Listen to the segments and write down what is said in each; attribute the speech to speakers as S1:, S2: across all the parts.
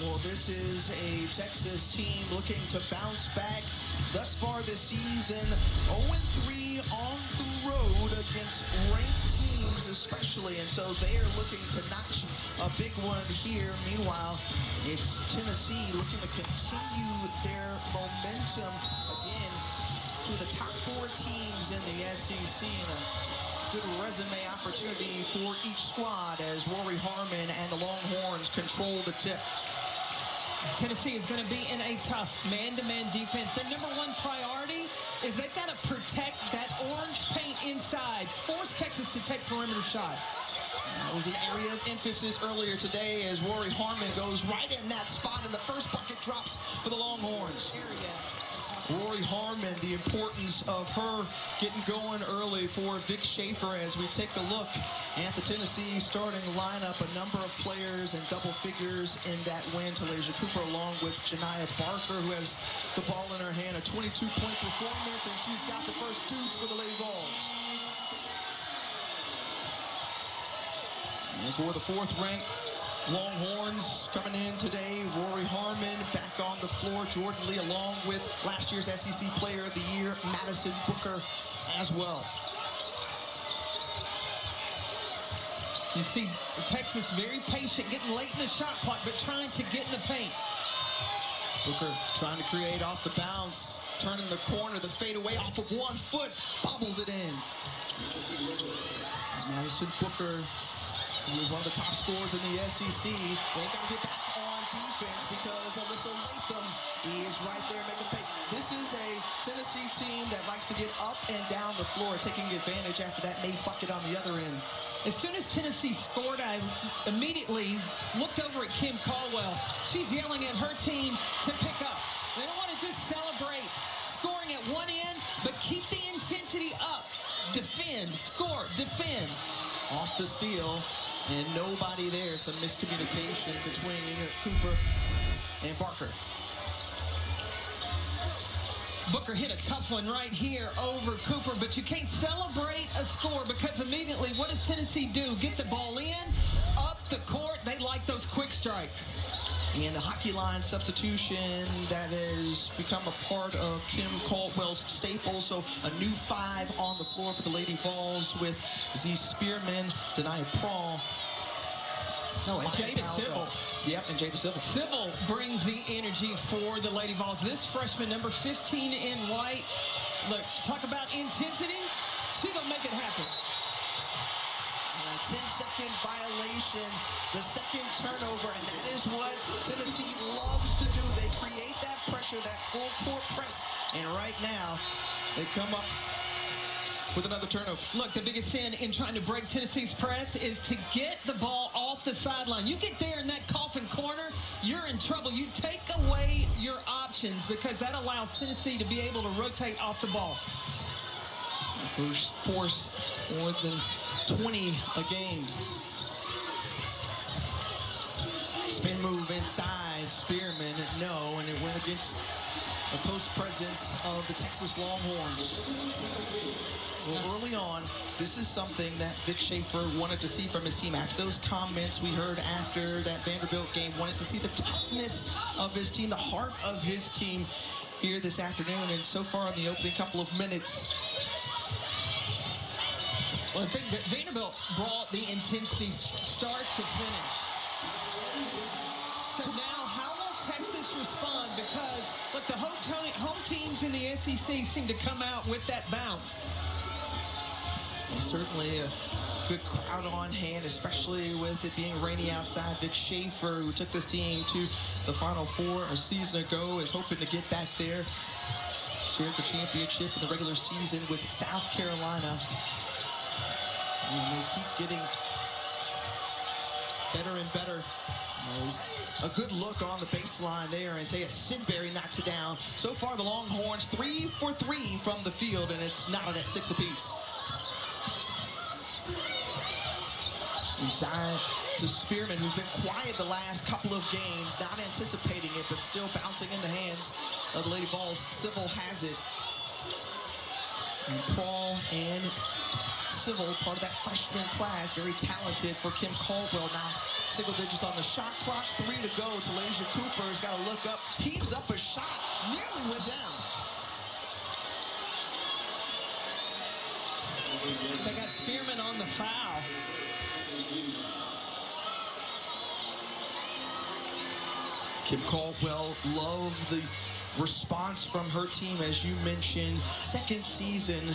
S1: Well, this is a Texas team looking to bounce back. Thus far this season, 0-3 on the road against ranked teams especially, and so they are looking to notch a big one here. Meanwhile, it's Tennessee looking to continue their momentum again to the top 4 teams in the SEC, and a good resume opportunity for each squad as Rori, Harmon, and the Longhorns control the tip.
S2: Tennessee is going to be in a tough man-to-man defense. Their number one priority is they've got to protect that orange paint inside, force Texas to take perimeter shots.
S1: That was an area of emphasis earlier today as Rori Harmon goes right in that spot, and the first bucket drops for the Longhorns. Rori Harmon, the importance of her getting going early for Vic Schaefer as we take a look at the Tennessee starting lineup. A number of players in double figures in that win. Talaysia Cooper along with Janiah Barker, who has the ball in her hand. A 22-point performance, and she's got the first deuce for the Lady Vols. And for the 4th-ranked Longhorns coming in today, Rori Harmon back on the floor. Jordan Lee along with last year's SEC Player of the Year, Madison Booker, as well.
S2: You see Texas very patient, getting late in the shot clock, but trying to get in the paint.
S1: Booker trying to create off the bounce, turning the corner, the fadeaway off of 1 foot, bobbles it in. Madison Booker, he was one of the top scorers in the SEC. They got to get back on defense because Alyssa Latham is right there making pay. This is a Tennessee team that likes to get up and down the floor, taking advantage after that made bucket on the other end.
S2: As soon as Tennessee scored, I immediately looked over at Kim Caldwell. She's yelling at her team to pick up. They don't want to just celebrate scoring at one end, but keep the intensity up. Defend, score, defend.
S1: Off the steal. And nobody there. Some miscommunication between Cooper and Barker.
S2: Booker hit a tough one right here over Cooper, but you can't celebrate a score because immediately what does Tennessee do? Get the ball in, up the court. They like those quick strikes.
S1: And the hockey line substitution that has become a part of Kim Caldwell's staple. So a new 5 on the floor for the Lady Vols with Z Spearman, Janiah Prawl.
S2: Oh, and Jada Civil.
S1: Yep, and Jada Civil.
S2: Civil brings the energy for the Lady Vols. This freshman, number 15 in white. Look, talk about intensity. She's going to make it happen.
S1: 10-second violation, the second turnover, and that is what Tennessee loves to do. They create that pressure, that full court press, and right now they come up with another turnover.
S2: Look, the biggest sin in trying to break Tennessee's press is to get the ball off the sideline. You get there in that coffin corner, you're in trouble. You take away your options because that allows Tennessee to be able to rotate off the ball.
S1: First force more than 20 a game. Spin move inside, Spearman, no, and it went against the post presence of the Texas Longhorns. Well, early on, this is something that Vic Schaefer wanted to see from his team. After those comments we heard after that Vanderbilt game, wanted to see the toughness of his team, the heart of his team here this afternoon, and so far in the opening couple of minutes,
S2: well, I think that Vanderbilt brought the intensity start to finish. So now, how will Texas respond? Because, look, the home teams in the SEC seem to come out with that bounce.
S1: Well, certainly a good crowd on hand, especially with it being rainy outside. Vic Schaefer, who took this team to the Final Four a season ago, is hoping to get back there. Shared the championship in the regular season with South Carolina. And they keep getting better and better. There's a good look on the baseline there, and Taya Sidbury knocks it down. So far, the Longhorns 3 for 3 from the field, and it's knotted at 6 apiece. Inside to Spearman, who's been quiet the last couple of games, not anticipating it, but still bouncing in the hands of the Lady Vols. Civil has it. And Paul and Civil, part of that freshman class, very talented for Kim Caldwell. Now single digits on the shot clock. 3 to go. Talaysia Cooper's got to look up. Heaves up a shot. Nearly went down.
S2: They got Spearman on the foul.
S1: Kim Caldwell, love the response from her team, as you mentioned. Second season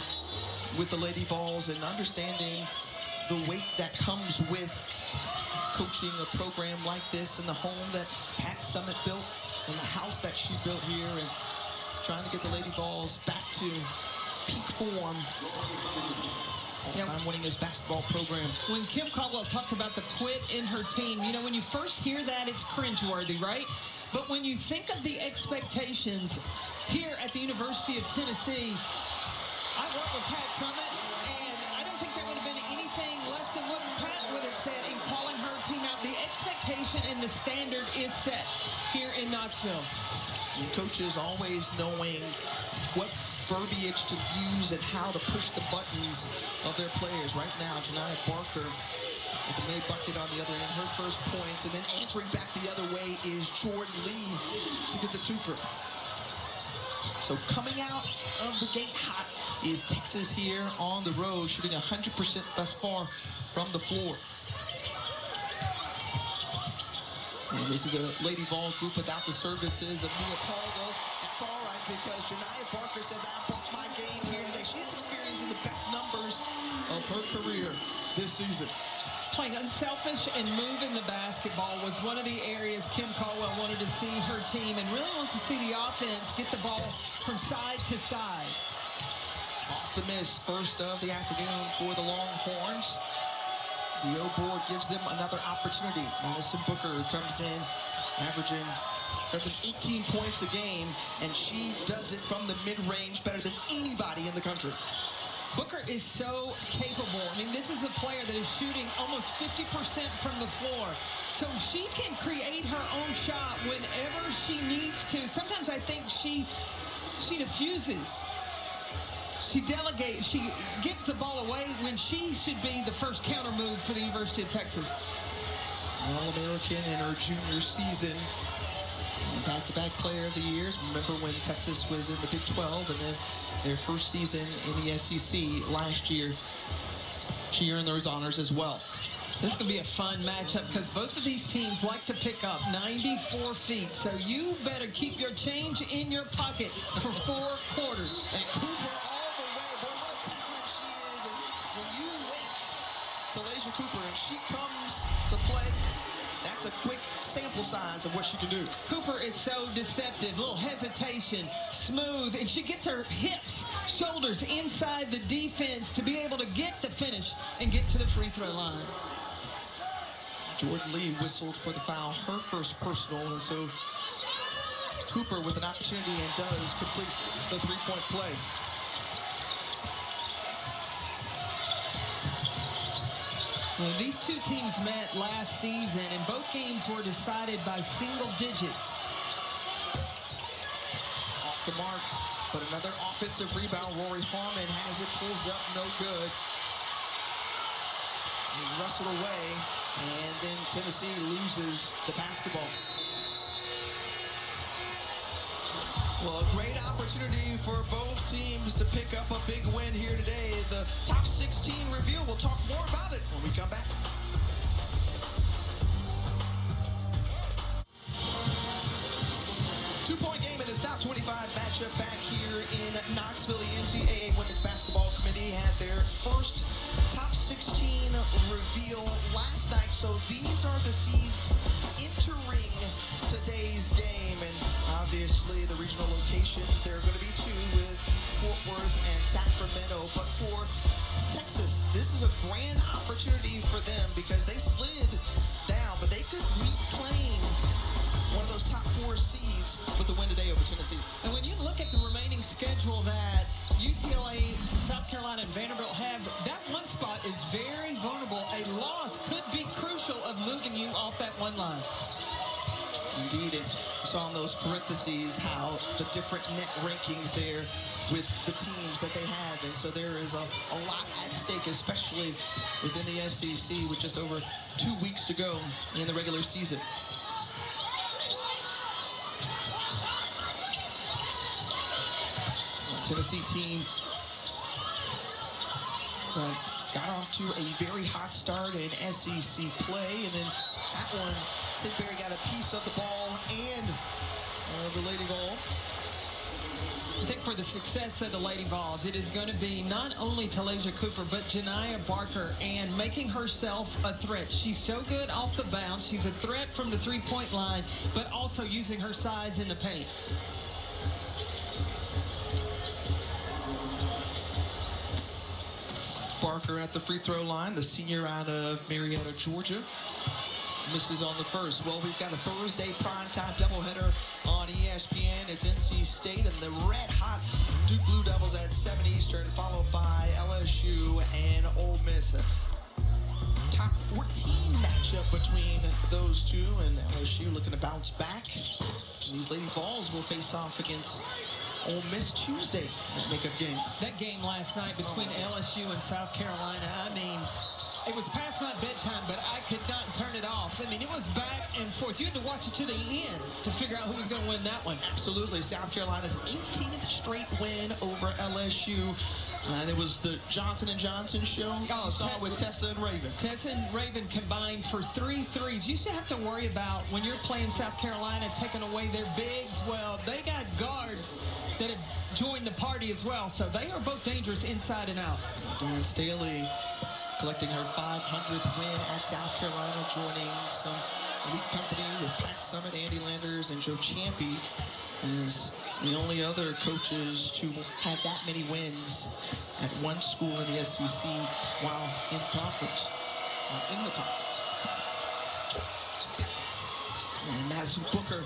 S1: with the Lady Vols, and understanding the weight that comes with coaching a program like this in the home that Pat Summitt built, and the house that she built here, and trying to get the Lady Vols back to peak form. All-time winningest basketball program.
S2: When Kim Caldwell talked about the quit in her team, you know, when you first hear that, it's cringeworthy, right? But when you think of the expectations here at the University of Tennessee, I work with Pat Summitt, and I don't think there would have been anything less than what Pat would have said in calling her team out. The expectation and the standard is set here in Knoxville.
S1: And coaches always knowing what verbiage to use and how to push the buttons of their players. Right now, Janiah Barker with a made bucket on the other end, her first points, and then answering back the other way is Jordan Lee to get the twofer. So coming out of the gate hot is Texas here on the road, shooting 100% thus far from the floor. And this is a Lady Vol group without the services of Mia Paldo. That's all right, because Janiah Barker says, I brought my game here today. She is experiencing the best numbers of her career this season.
S2: Playing unselfish and moving the basketball was one of the areas Kim Caldwell wanted to see her team, and really wants to see the offense get the ball from side to side.
S1: Off the miss, first of the afternoon for the Longhorns. The O board gives them another opportunity. Madison Booker comes in, averaging better than 18 points a game, and she does it from the mid-range better than anybody in the country.
S2: Booker is so capable. I mean, this is a player that is shooting almost 50% from the floor. So she can create her own shot whenever she needs to. Sometimes I think she diffuses. She delegates. She gives the ball away when she should be the first counter move for the University of Texas.
S1: All-American in her junior season. Back-to-back player of the years. Remember when Texas was in the Big 12 and then their first season in the SEC last year. She earned those honors as well.
S2: This is going to be a fun matchup because both of these teams like to pick up 94 feet. So you better keep your change in your pocket for 4 quarters.
S1: And Cooper all the way. Boy, what a talent she is. And when you wake Talaysia Cooper and she comes to play, that's a quick sample size of what she can do.
S2: Cooper is so deceptive, little hesitation, smooth, and she gets her hips, shoulders inside the defense to be able to get the finish and get to the free throw line.
S1: Jordan Lee whistled for the foul, her first personal, and so Cooper with an opportunity and does complete the three-point play.
S2: Well, these two teams met last season, and both games were decided by single digits.
S1: Off the mark, but another offensive rebound. Rori Harmon has it, pulls up, no good. And wrestled away, and then Tennessee loses the basketball. Well, a great opportunity for both teams to pick up a big win here today. The top 16 reveal. We'll talk more about it when we come back. Two-point game in this top 25 matchup back here in Knoxville. The NCAA Women's Basketball Committee had their first top 16 reveal last night. So these are the seeds entering today's game. And obviously the regional locations, there are going to be 2 with Fort Worth and Sacramento. But for Texas, this is a grand opportunity for them because they slid down, but they could reclaim one of those top 4 seeds with the win today over Tennessee.
S2: And when you look at the remaining schedule that UCLA, South Carolina, and Vanderbilt have, that one spot is very vulnerable. A loss could be crucial of moving you off that one line.
S1: Indeed, and you saw in those parentheses how the different net rankings there with the teams that they have. And so there is a lot at stake, especially within the SEC with just over 2 weeks to go in the regular season. Tennessee team got off to a very hot start in SEC play, and then that one, Sidbury got a piece of the ball and the Lady Vol.
S2: I think for the success of the Lady Vols, it is going to be not only Talaysia Cooper, but Janiah Barker, and making herself a threat. She's so good off the bounce. She's a threat from the three-point line, but also using her size in the paint.
S1: Barker at the free throw line, the senior out of Marietta, Georgia. Misses on the first. Well, we've got a Thursday primetime doubleheader on ESPN. It's NC State and the red-hot Duke Blue Devils at 7 Eastern, followed by LSU and Ole Miss. Top 14 matchup between those two, and LSU looking to bounce back. And these Lady Vols will face off against Ole Miss Tuesday, that makeup game.
S2: That game last night between LSU and South Carolina, I mean, it was past my bedtime, but I could not turn it off. I mean, it was back and forth. You had to watch it to the end to figure out who was going to win that one.
S1: Absolutely. South Carolina's 18th straight win over LSU. And it was the Johnson & Johnson show.
S2: Oh,
S1: saw it with Tessa and Raven.
S2: Tessa and Raven combined for 3 threes. You used to have to worry about when you're playing South Carolina taking away their bigs. Well, they got guards that have joined the party as well. So they are both dangerous inside and out.
S1: Dawn Staley collecting her 500th win at South Carolina, joining some elite company with Pat Summit, Andy Landers, and Joe Champy as the only other coaches to have that many wins at one school in the SEC while in conference, in the conference. And Madison Booker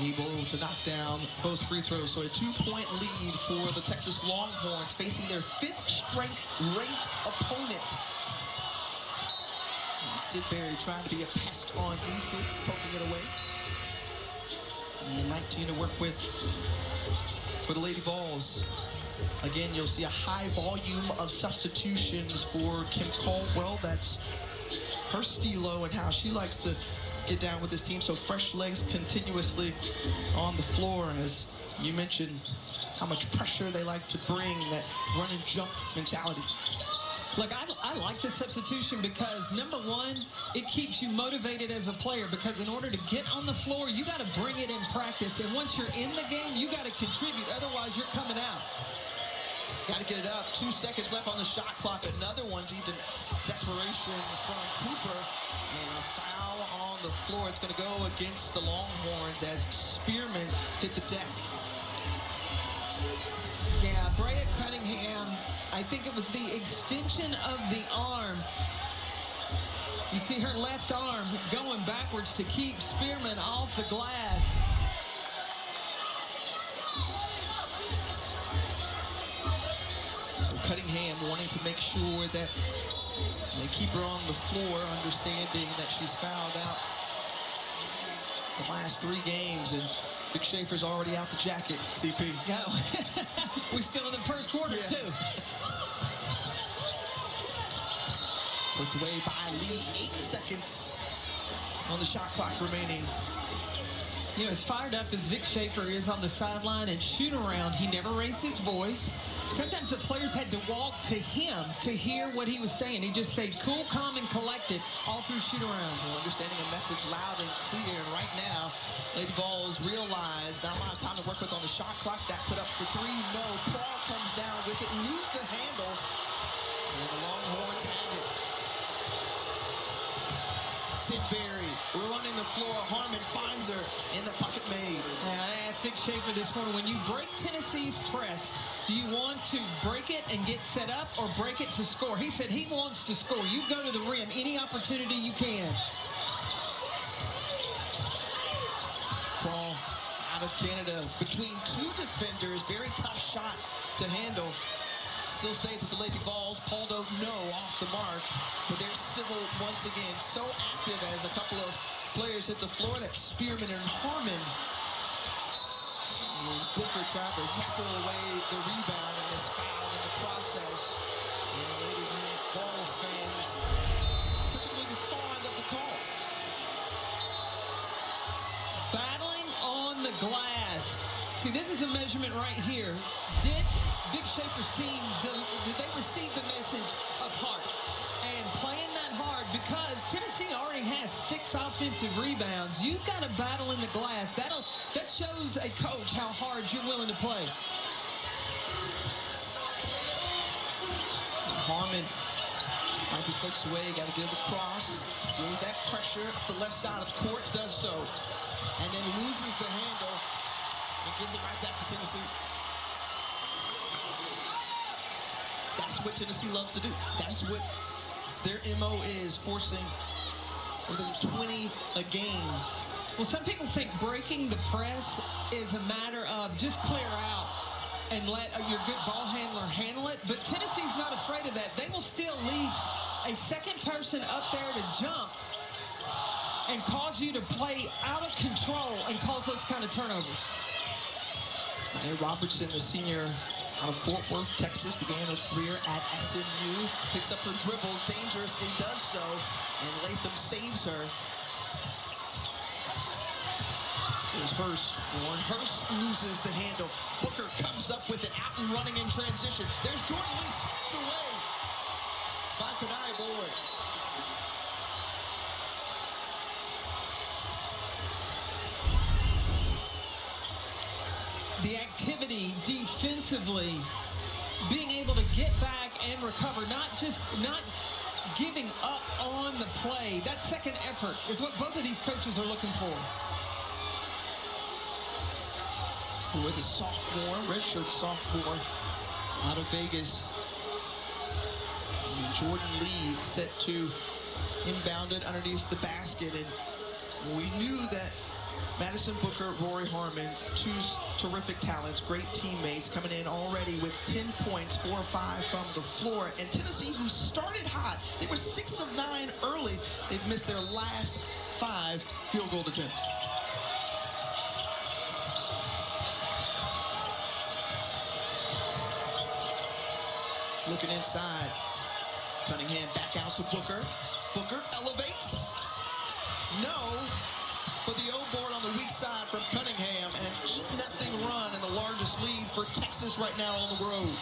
S1: able to knock down both free throws. So a 2-point lead for the Texas Longhorns, facing their 5th strength ranked opponent. And Sidbury trying to be a pest on defense, poking it away. And 19 to work with for the Lady Vols. Again, you'll see a high volume of substitutions for Kim Caldwell. That's her stilo and how she likes to get down with this team. So fresh legs continuously on the floor, as you mentioned how much pressure they like to bring, that run and jump mentality.
S2: Look, I like this substitution because, number one, it keeps you motivated as a player, because in order to get on the floor, you got to bring it in practice. And once you're in the game, you got to contribute. Otherwise, you're coming out.
S1: Got to get it up. 2 seconds left on the shot clock. Another one deep in desperation from Cooper. And a foul on the floor. It's going to go against the Longhorns as Spearman hit the deck.
S2: Yeah, Brea Cunningham, I think it was the extension of the arm. You see her left arm going backwards to keep Spearman off the glass.
S1: So Cunningham wanting to make sure that they keep her on the floor, understanding that she's fouled out the last 3 games. And Vic Schaefer's already out the jacket, CP.
S2: No. We're still in the first quarter, too.
S1: Put away by Lee. 8 seconds on the shot clock remaining.
S2: You know, as fired up as Vic Schaefer is on the sideline and shoot around, he never raised his voice. Sometimes the players had to walk to him to hear what he was saying. He just stayed cool, calm, and collected all through shoot around.
S1: Well, understanding a message loud and clear. And right now, Lady Vols realize not a lot of time to work with on the shot clock. That put up for 3. No. Paul comes down with it, lose the handle. And the Longhorns have it. Sidbury running the floor. Harmon finds her in the pocket made.
S2: I asked Vic Schaefer this morning, when you break Tennessee's press, do you want to break it and get set up or break it to score? He said he wants to score. You go to the rim any opportunity you can.
S1: Ball out of Canada between 2 defenders. Very tough shot to handle. Still stays with the Lady Vols. Paldo, no, off the mark. But they're civil once again. So active as a couple of players hit the floor. That's Spearman and Harmon. And Booker tried to wrestle away the rebound and is fouled in the process. And the Lady Vols fans particularly fond of the call.
S2: Battling on the glass. See, this is a measurement right here. Did Vic Schaefer's team, did they receive the message of heart? And playing that hard, because Tennessee already has 6 offensive rebounds. You've got to battle in the glass. That shows a coach how hard you're willing to play.
S1: Harmon might be clicks away, got to get it across. Feels that pressure up the left side of the court, does so. And then loses the handle and gives it right back to Tennessee. That's what Tennessee loves to do. That's what their MO is, forcing within 20 a game.
S2: Well, some people think breaking the press is a matter of just clear out and let your good ball handler handle it. But Tennessee's not afraid of that. They will still leave a second person up there to jump and cause you to play out of control and cause those kind of turnovers.
S1: Janiah Robertson, the senior out of Fort Worth, Texas, began her career at SMU. Picks up her dribble, dangerously does so, and Latham saves her. There's Hurst. Warren Hurst loses the handle. Booker comes up with it, out and running in transition. There's Jordan Lee stripped away by Janiah Barker.
S2: The activity defensively, being able to get back and recover, not giving up on the play. That second effort is what both of these coaches are looking for.
S1: With a sophomore, redshirt sophomore out of Vegas. And Jordan Lee set to inbound it underneath the basket. And we knew that Madison Booker, Rori Harmon, 2 terrific talents, great teammates, coming in already with 10 points, 4 or 5 from the floor. And Tennessee, who started hot, they were 6 of 9 early. They've missed their last 5 field goal attempts. Looking inside. Cunningham back out to Booker. Booker elevates. No. But the O-board on the weak side from Cunningham, and an 8-0 run, and the largest lead for Texas right now on the road.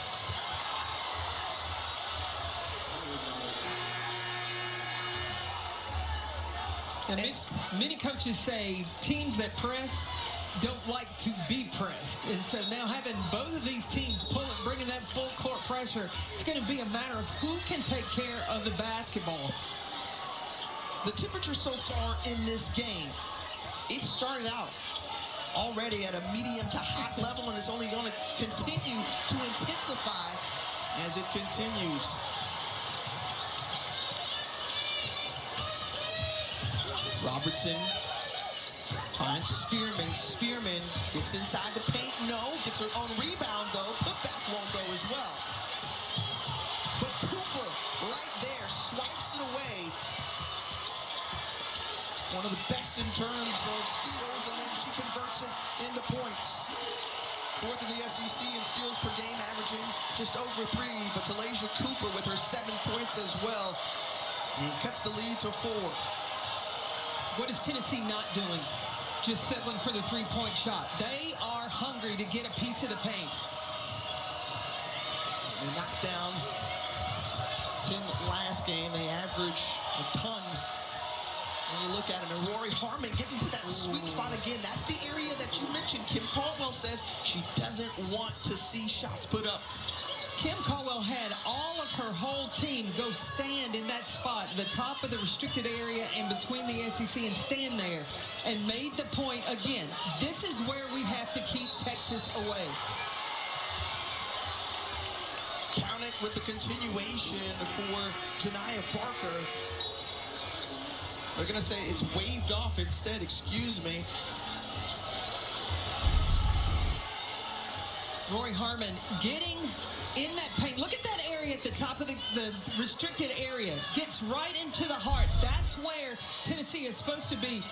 S2: And many coaches say teams that press don't like to be pressed. And so now having both of these teams bringing that full court pressure, it's going to be a matter of who can take care of the basketball.
S1: The temperature so far in this game, it started out already at a medium to hot level, and it's only going to continue to intensify as it continues. Robertson finds Spearman. Spearman gets inside the paint. No, gets her own rebound, though. Putback won't go as well. But Cooper right there swipes it away. One of the best in terms of steals, and then she converts it into points. 4th in the SEC in steals per game, averaging just over 3. But Talaysia Cooper with her 7 points as well. And cuts the lead to 4.
S2: What is Tennessee not doing? Just settling for the three-point shot. They are hungry to get a piece of the paint.
S1: They knocked down 10 last game. They average a ton. When you look at it, and Rori Harmon getting to that sweet spot again. That's the area that you mentioned. Kim Caldwell says she doesn't want to see shots put up.
S2: Kim Caldwell had all of her whole team go stand in that spot, the top of the restricted area and between the SEC, and stand there, and made the point again. This is where we have to keep Texas away.
S1: Count it with the continuation for Janiah Barker. They're going to say it's waved off instead, excuse me.
S2: Rori Harmon getting in that paint. Look at that area. area at the top of the restricted area. Gets right into the heart. That's where Tennessee is supposed to be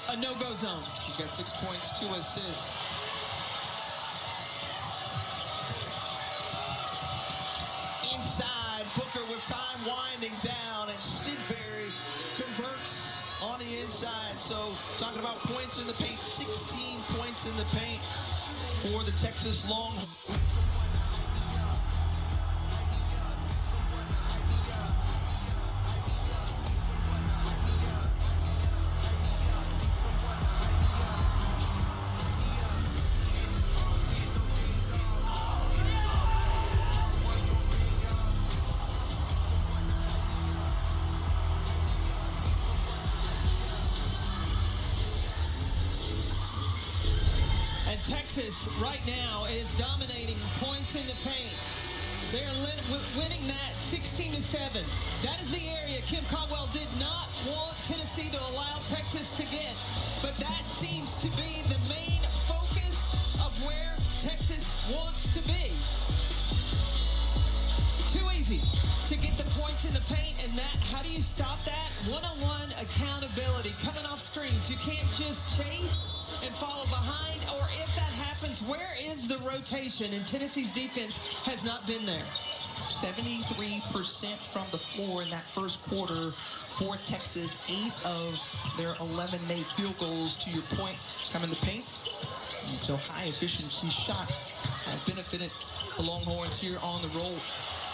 S2: a no-go zone.
S1: She's got 6 points, 2 assists. Inside, Booker with time winding down, and Sidbury converts on the inside. So talking about points in the paint, 16 points in the paint for the Texas Longhorns.
S2: Texas right now is dominating points in the paint. They're winning that 16-7. That is the area Kim Caldwell did not want Tennessee to allow Texas to get. But that seems to be the main focus of where Texas wants to be. Too easy to get the points in the paint, and that, how do you stop that? One-on-one accountability, coming off screens. You can't just chase and follow behind, or if that happens, where is the rotation? And Tennessee's defense has not been there.
S1: 73% from the floor in that first quarter for Texas. 8 of their 11 made field goals, to your point, come in the paint. And so high efficiency shots have benefited the Longhorns here on the road.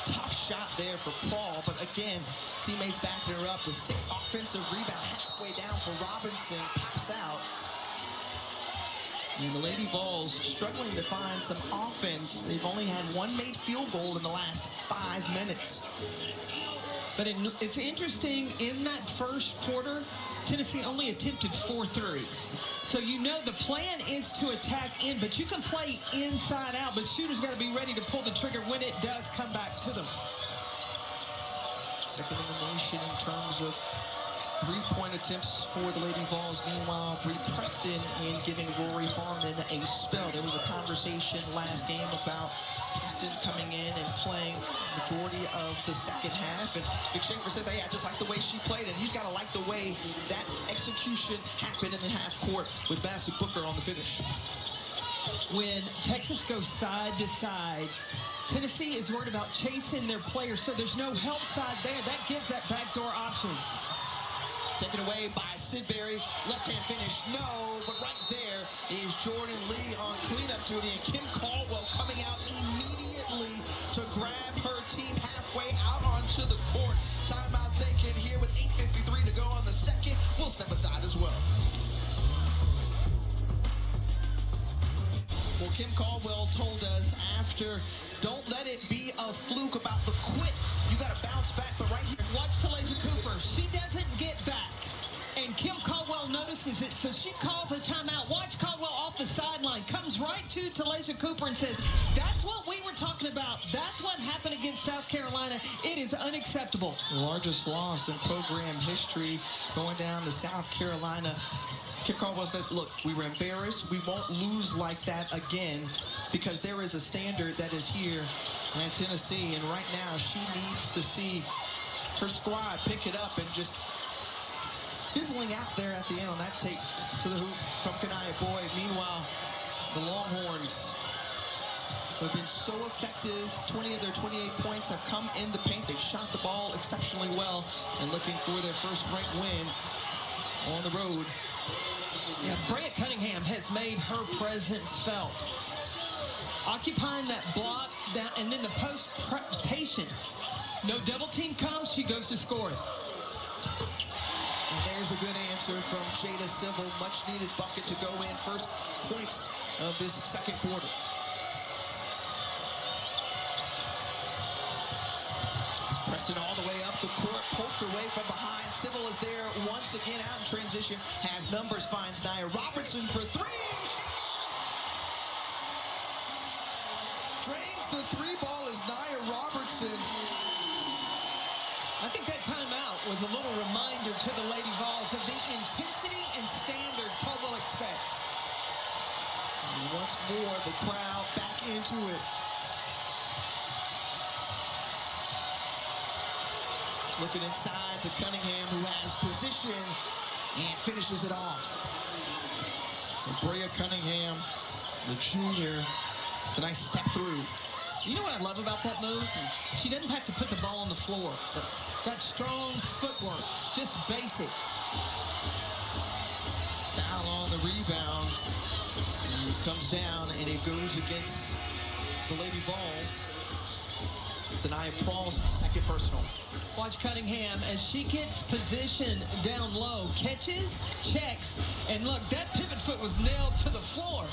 S1: Tough shot there for Paul, but again, teammates backing her up. The 6th offensive rebound halfway down for Robinson, pops out. And the Lady Vols struggling to find some offense. They've only had 1 made field goal in the last 5 minutes.
S2: But it's interesting, in that first quarter, Tennessee only attempted 4 threes. So you know the plan is to attack in, but you can play inside out, but shooters got to be ready to pull the trigger when it does come back to them.
S1: Second in the nation in terms of 3-point attempts for the Lady Vols. Meanwhile, Bree Preston in giving Rori Harmon a spell. There was a conversation last game about Preston coming in and playing majority of the second half. And Vic Schaefer said, hey, I just like the way she played. And he's got to like the way that execution happened in the half court with Madison Booker on the finish.
S2: When Texas goes side to side, Tennessee is worried about chasing their players, so there's no help side there. That gives that backdoor option.
S1: Taken away by Sidbury. Left-hand finish, no, but right there is Jordan Lee on cleanup duty, and Kim Caldwell coming out immediately to grab her team halfway out onto the court. Timeout taken here with 8:53 to go on the second. We'll step aside as well. Well, Kim Caldwell told us after, don't let it be a fluke about the quit. You got to bounce back, but right here.
S2: Watch Talaysia Cooper. She doesn't get back. And Kim Caldwell notices it, so she calls a timeout. Watch Caldwell off the sideline. Comes right to Talaysia Cooper and says, that's what we were talking about. That's what happened against South Carolina. It is unacceptable.
S1: The largest loss in program history going down to South Carolina. Kim Caldwell said, look, we were embarrassed. We won't lose like that again because there is a standard that is here at Tennessee. And right now, she needs to see her squad pick it up and just fizzling out there at the end on that take to the hoop from Janiah Barker. Meanwhile, the Longhorns have been so effective. 20 of their 28 points have come in the paint. They've shot the ball exceptionally well and looking for their first ranked win on the road.
S2: Yeah, Brea Cunningham has made her presence felt. Occupying that block down, and then the post patience. No double team comes, she goes to score it.
S1: And there's a good answer from Jada Civil. Much needed bucket to go in. First points of this second quarter. Preston all the way up the court, poked away from behind. Civil is there once again out in transition. Has numbers, finds Nia Robertson for 3. Drains the 3-ball is Nia Robertson.
S2: I think that timeout was a little reminder to the Lady Vols of the intensity and standard Caldwell expects.
S1: And once more, the crowd back into it. Looking inside to Cunningham, who has position and finishes it off. So Brea Cunningham, the junior, a nice step through.
S2: You know what I love about that move? She doesn't have to put the ball on the floor. But that strong footwork, just basic.
S1: Foul on the rebound. And it comes down, and it goes against the Lady Vols. Janiah Barker's second personal.
S2: Watch Cunningham as she gets position down low, catches, checks, and look, that pivot foot was nailed to the floor.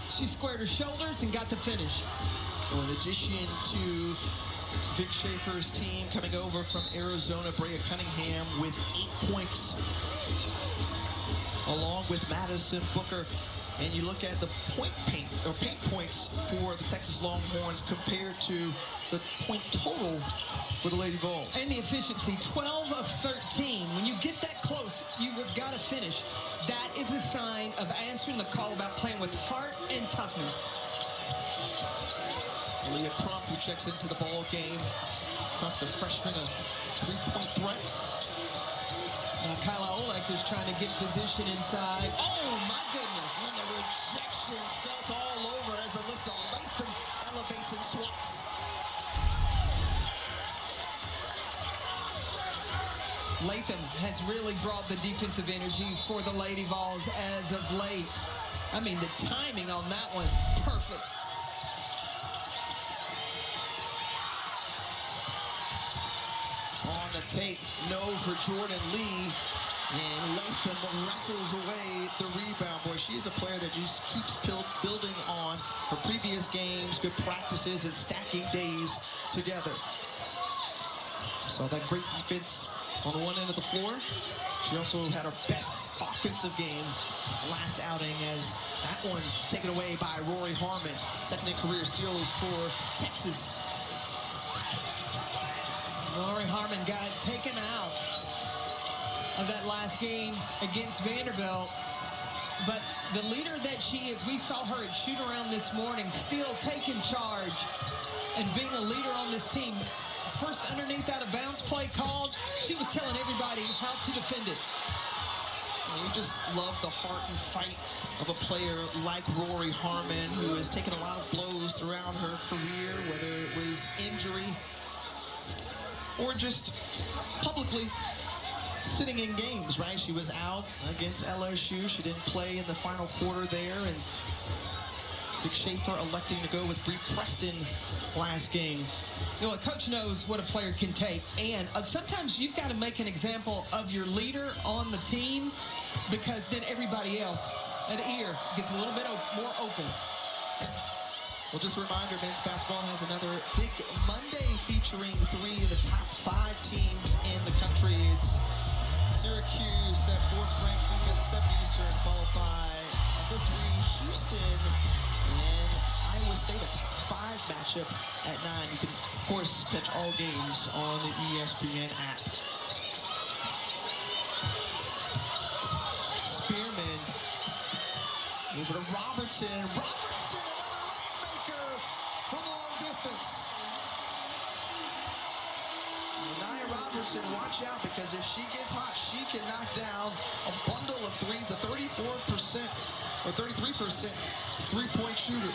S2: She squared her shoulders and got the finish.
S1: Well, in addition to Vic Schaefer's team coming over from Arizona, Brea Cunningham with 8 points, along with Madison Booker. And you look at the paint points for the Texas Longhorns compared to the point total for the Lady Vols.
S2: And the efficiency, 12 of 13. When you get that close, you have got to finish. That is a sign of answering the call about playing with heart and toughness.
S1: Leah Crump, who checks into the ball game. Crump, the freshman, a three-point threat.
S2: Now Kyla Olaker's trying to get position inside. Oh, my goodness.
S1: And the rejection felt all over as Alyssa Latham elevates and swats.
S2: Latham has really brought the defensive energy for the Lady Vols as of late. I mean, the timing on that one, perfect.
S1: On the tape, no for Jordan Lee. And Latham wrestles away the rebound. Boy, she is a player that just keeps building on her previous games, good practices, and stacking days together. Saw that great defense on the one end of the floor. She also had her best offensive game last outing, as that one taken away by Rori Harmon. Second in career steals for Texas.
S2: Rori Harmon got taken out of that last game against Vanderbilt. But the leader that she is, we saw her at shoot-around this morning, still taking charge and being a leader on this team. First underneath out of bounds play called, she was telling everybody how to defend it.
S1: And you just love the heart and fight of a player like Rori Harmon, who has taken a lot of blows throughout her career, whether it was injury or just publicly sitting in games, right? She was out against LSU. She didn't play in the final quarter there, and Vic Schaefer electing to go with Bree Preston last game.
S2: You know, a coach knows what a player can take, and sometimes you've got to make an example of your leader on the team, because then everybody else, an ear, gets a little bit more open.
S1: Well, just a reminder, men's basketball has another big Monday featuring 3 of the top 5 teams in the country. It's Syracuse at 4th ranked Duke at 7 Eastern, followed by number 3 Houston, and Iowa State, a top 5 matchup at 9. You can, of course, catch all games on the ESPN app. Spearman over to Robertson. Robertson, another rainmaker from long distance. Janiah Robertson, watch out, because if she gets hot, she can knock down a bundle of threes, a 34% or 33% three-point shooter.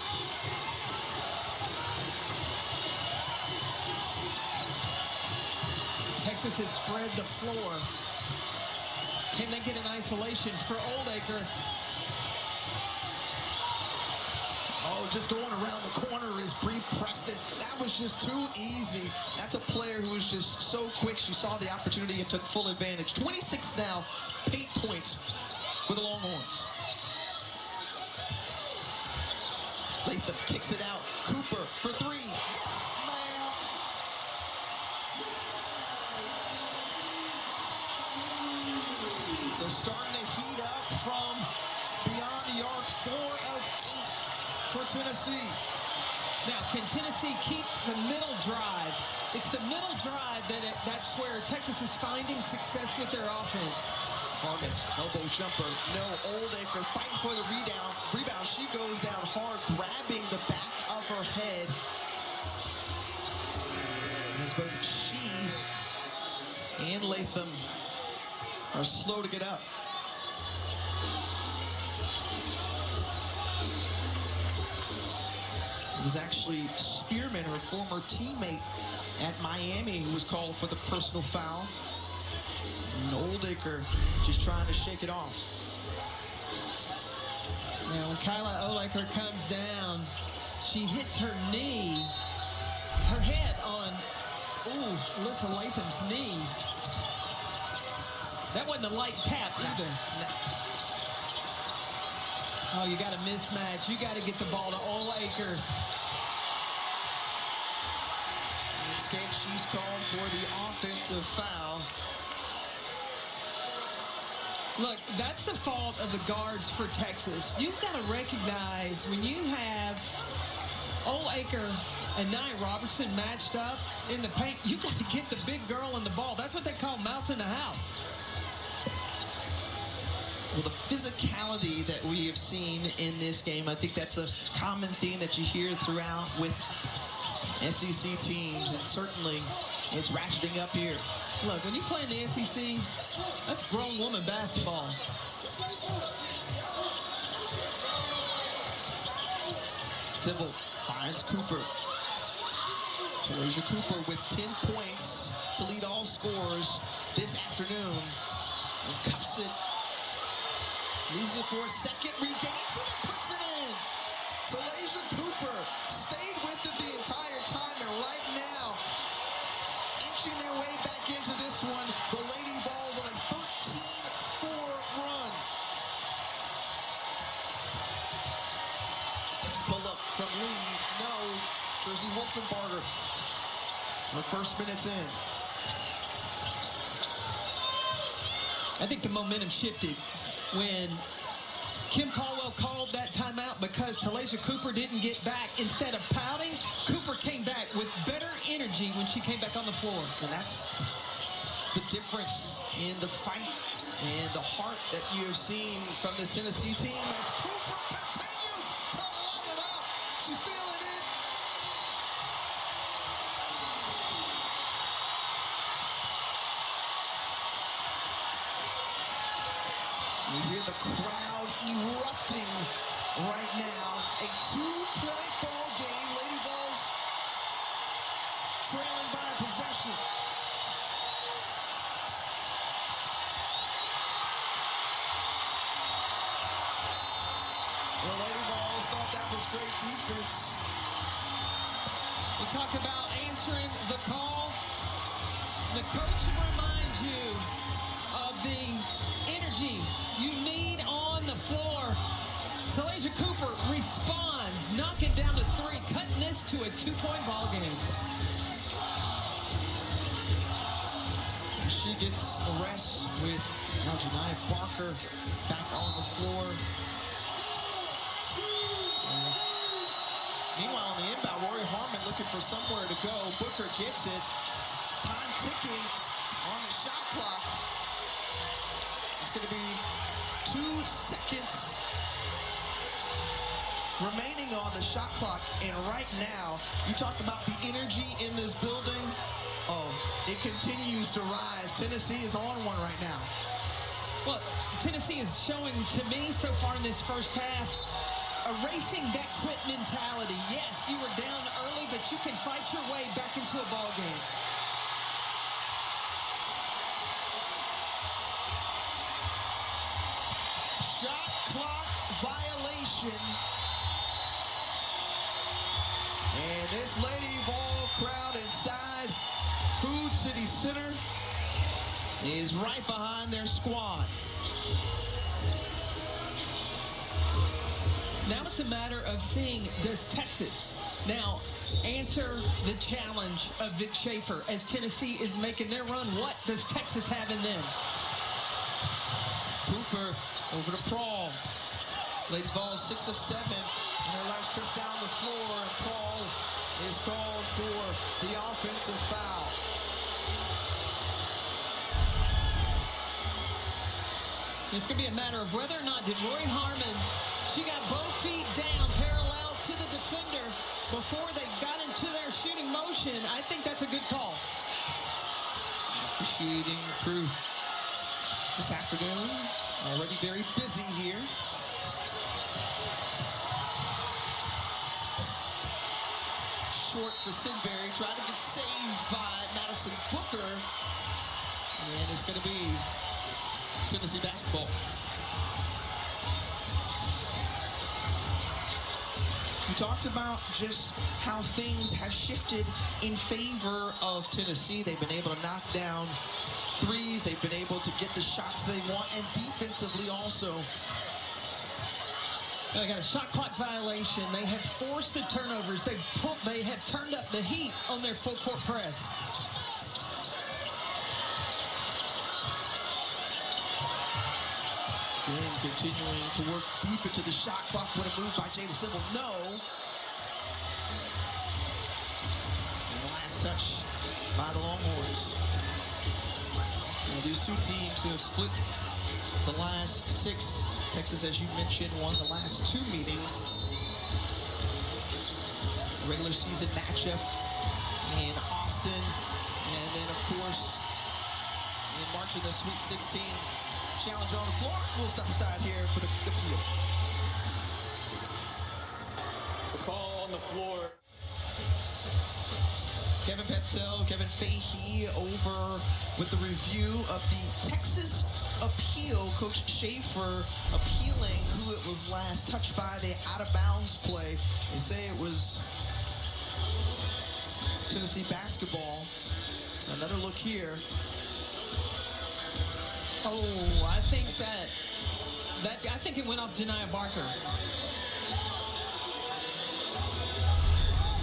S2: Texas has spread the floor. Can they get an isolation for Oldacre?
S1: Oh, just going around the corner is Bree Preston. That was just too easy. That's a player who was just so quick. She saw the opportunity and took full advantage. 26 now, paint points for the Longhorns. Latham kicks it out. Cooper for 3. Yes, ma'am. So starting to heat up from beyond the arc. 4 of 8 for Tennessee.
S2: Now, can Tennessee keep the middle drive? It's the middle drive that's where Texas is finding success with their offense.
S1: Harmon, elbow jumper, no. Oldacre fighting for the rebound. She goes down hard, grabbing the back of her head. As both she are slow to get up. It was actually Spearman, her former teammate at Miami, who was called for the personal foul. And Oldacre just trying to shake it off.
S2: Now, when Kyla Oldacre comes down, she hits her knee, her head on, Alyssa Latham's knee. That wasn't a light tap either.
S1: No.
S2: Oh, you got a mismatch. You got to get the ball to Oldacre.
S1: Instead, she's called for the offensive foul.
S2: Look, that's the fault of the guards for Texas. You've got to recognize when you have Oldacre and Nia Robertson matched up in the paint, you got to get the big girl on the ball. That's what they call mouse in the house.
S1: Well, the physicality that we have seen in this game, I think that's a common theme that you hear throughout with SEC teams, and certainly it's ratcheting up here.
S2: Look, when you play in the SEC, that's grown woman basketball.
S1: Civil finds Cooper. Talaysia Cooper with 10 points to lead all scores this afternoon. And cups it. Loses it for a second, regains it, and puts it in. Talaysia Cooper stayed with it the entire time, and right now, inching their way back into this one, the Lady Vols on a 13-4 run. Pull up from Lee, no. Jersey Wolfenbarger. Her first minutes in.
S2: I think the momentum shifted when Kim Caldwell called that timeout because Talaysia Cooper didn't get back. Instead of pouting, Cooper came back with better energy when she came back on the floor.
S1: And that's the difference in the fight and the heart that you've seen from this Tennessee team as Cooper continues to light it up. She's feeling it. You hear the crowd erupting right now. A 2-point ball game. Lady Vols trailing by a possession. The Lady Vols thought that was great defense.
S2: We talked about answering the call. The coach reminds you of the energy you need on the floor. Talaysia Cooper responds, knocking down to 3, cutting this to a 2-point ball game.
S1: She gets a rest with now Janiah Barker back on the floor. Meanwhile, on the inbound, Rori Harmon looking for somewhere to go. Booker gets it. Time ticking on the shot clock. It's going to be 2 seconds remaining on the shot clock. And right now, you talk about the energy in this building. Oh, it continues to rise. Tennessee is on one right now.
S2: Well, Tennessee is showing to me so far in this first half, erasing that quit mentality. Yes, you were down early, but you can fight your way back into a ball game.
S1: Shot clock violation. And this Lady Vol crowd inside Food City Center is right behind their squad.
S2: Now it's a matter of seeing, does Texas now answer the challenge of Vic Schaefer as Tennessee is making their run? What does Texas have in them?
S1: Cooper over to Prawl. Lady Vols 6 of 7 on her last trips down the floor, and Prawl is called for the offensive foul.
S2: It's going to be a matter of whether or not did Rori Harmon, she got both feet down parallel to the defender before they got into their shooting motion. I think that's a good call.
S1: Officiating crew. this afternoon. Already very busy here. Short for Sinberry, trying to get saved by Madison Booker. And it's going to be Tennessee basketball. We talked about just how things have shifted in favor of Tennessee. They've been able to knock down threes. They've been able to get the shots they want, and defensively also.
S2: They got a shot clock violation. They have forced the turnovers. They have turned up the heat on their full court press.
S1: Again, continuing to work deep into the shot clock. What a move by Jada Sybil. No. And the last touch by the Longhorns. Well, these two teams who have split the last 6. Texas, as you mentioned, won the last 2 meetings. Regular season matchup in Austin. And then, of course, in March in the Sweet 16. Challenge on the floor. We'll step aside here for the appeal.
S3: The call on the floor.
S1: Kevin Pentel, Kevin Fahey over with the review of the Texas appeal. Coach Schaefer appealing who it was last touched by the out-of-bounds play. They say it was Tennessee basketball. Another look here.
S2: Oh, I think I think it went off Janiah Barker.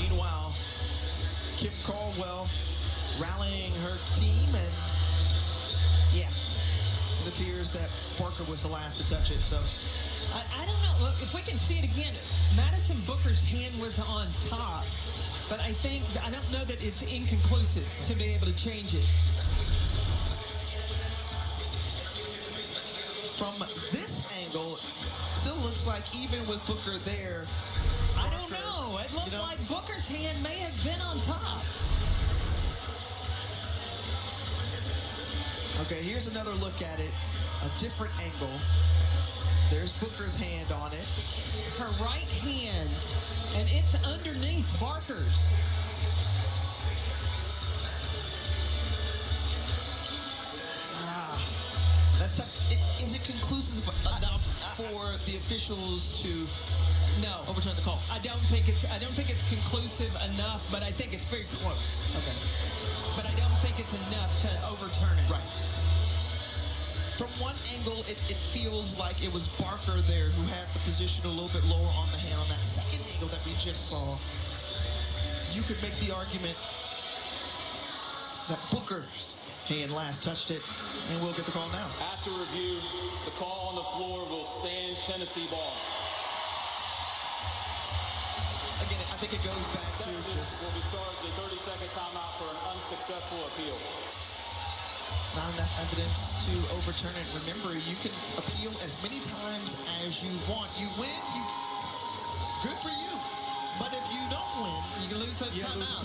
S1: Meanwhile, Kim Caldwell rallying her team, and yeah, it appears that Barker was the last to touch it. So
S2: I don't know. Look, if we can see it again, Madison Booker's hand was on top, but I don't know that it's inconclusive to be able to change it.
S1: From this angle, still looks like even with Booker there,
S2: I don't know. It looked like Booker's hand may have been on top.
S1: Okay, here's another look at it, a different angle. There's Booker's hand on it.
S2: Her right hand, and it's underneath Barker's.
S1: Is it conclusive enough for the officials to overturn the call?
S2: I don't think it's conclusive enough, but I think it's very close.
S1: Okay.
S2: But I don't think it's enough to overturn it.
S1: Right. From one angle, it feels like it was Barker there who had the position a little bit lower on the hand. On that second angle that we just saw, you could make the argument that Booker's hand last touched it, and we'll get the call now.
S3: After review, the call on the floor will stand Tennessee ball.
S1: Again, I think it goes back to
S3: Texas will be charged a 30-second timeout for an unsuccessful appeal.
S1: Not enough evidence to overturn it. Remember, you can appeal as many times as you want. You win, good for you. But if you don't win,
S2: you can lose a timeout.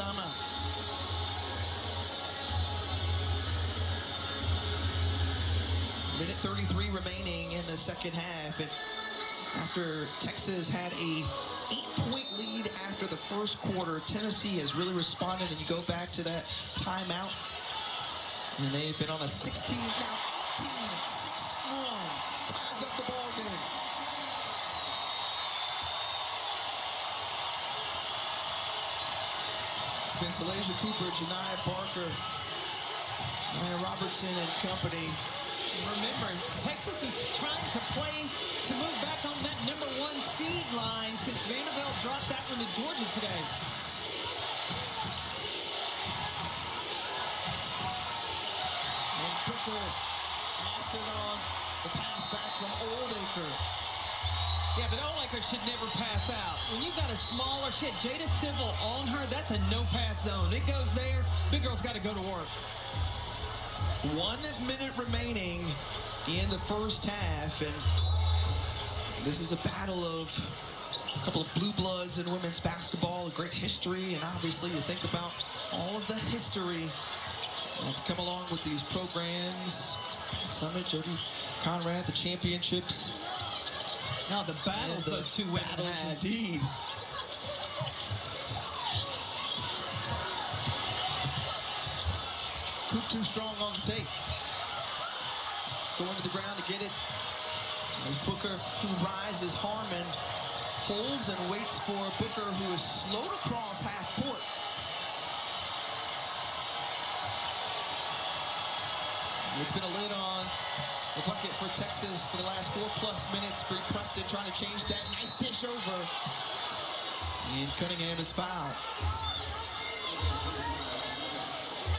S1: Minute 33 remaining in the second half. And after Texas had a 8-point lead after the first quarter, Tennessee has really responded. And you go back to that timeout, and they've been on a 16, now 18-6 run. Ties up the ball game. It's been Talaysia Cooper, Janiah Barker, Maya Robertson and company.
S2: Remember, Texas is trying to play to move back on that #1 seed line since Vanderbilt dropped that one to Georgia today.
S1: And Booker lost it on the pass back from Oldacre.
S2: Yeah, but Oldacre should never pass out. When you've got a smaller Jada Sybil on her, that's a no-pass zone. It goes there. Big girl's got to go to work.
S1: 1 minute remaining in the first half, and this is a battle of a couple of blue bloods in women's basketball, a great history, and obviously you think about all of the history that's come along with these programs. Summit, Jody Conrad, the championships.
S2: Now the battles those two women
S1: battles
S2: had.
S1: Indeed. Coop too strong on the tape. Going to the ground to get it. There's Booker, who rises. Harmon holds and waits for Booker, who is slow to cross half court. It's been a lid on the bucket for Texas for the last 4+ minutes. Bree Preston trying to change that. Nice dish over. And Cunningham is fouled.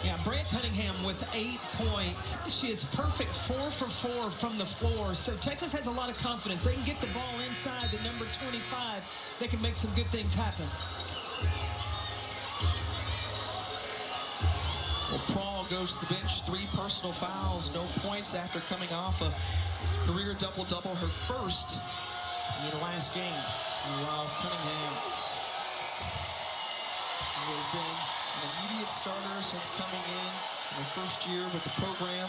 S2: Yeah, Brant Cunningham with 8 points. She is perfect 4 for 4 from the floor. So Texas has a lot of confidence. They can get the ball inside the number 25. They can make some good things happen.
S1: Well, Prawl goes to the bench. 3 personal fouls, no points after coming off a career double-double, her first in the last game. While Cunningham, who has been an immediate starter since coming in her first year with the program.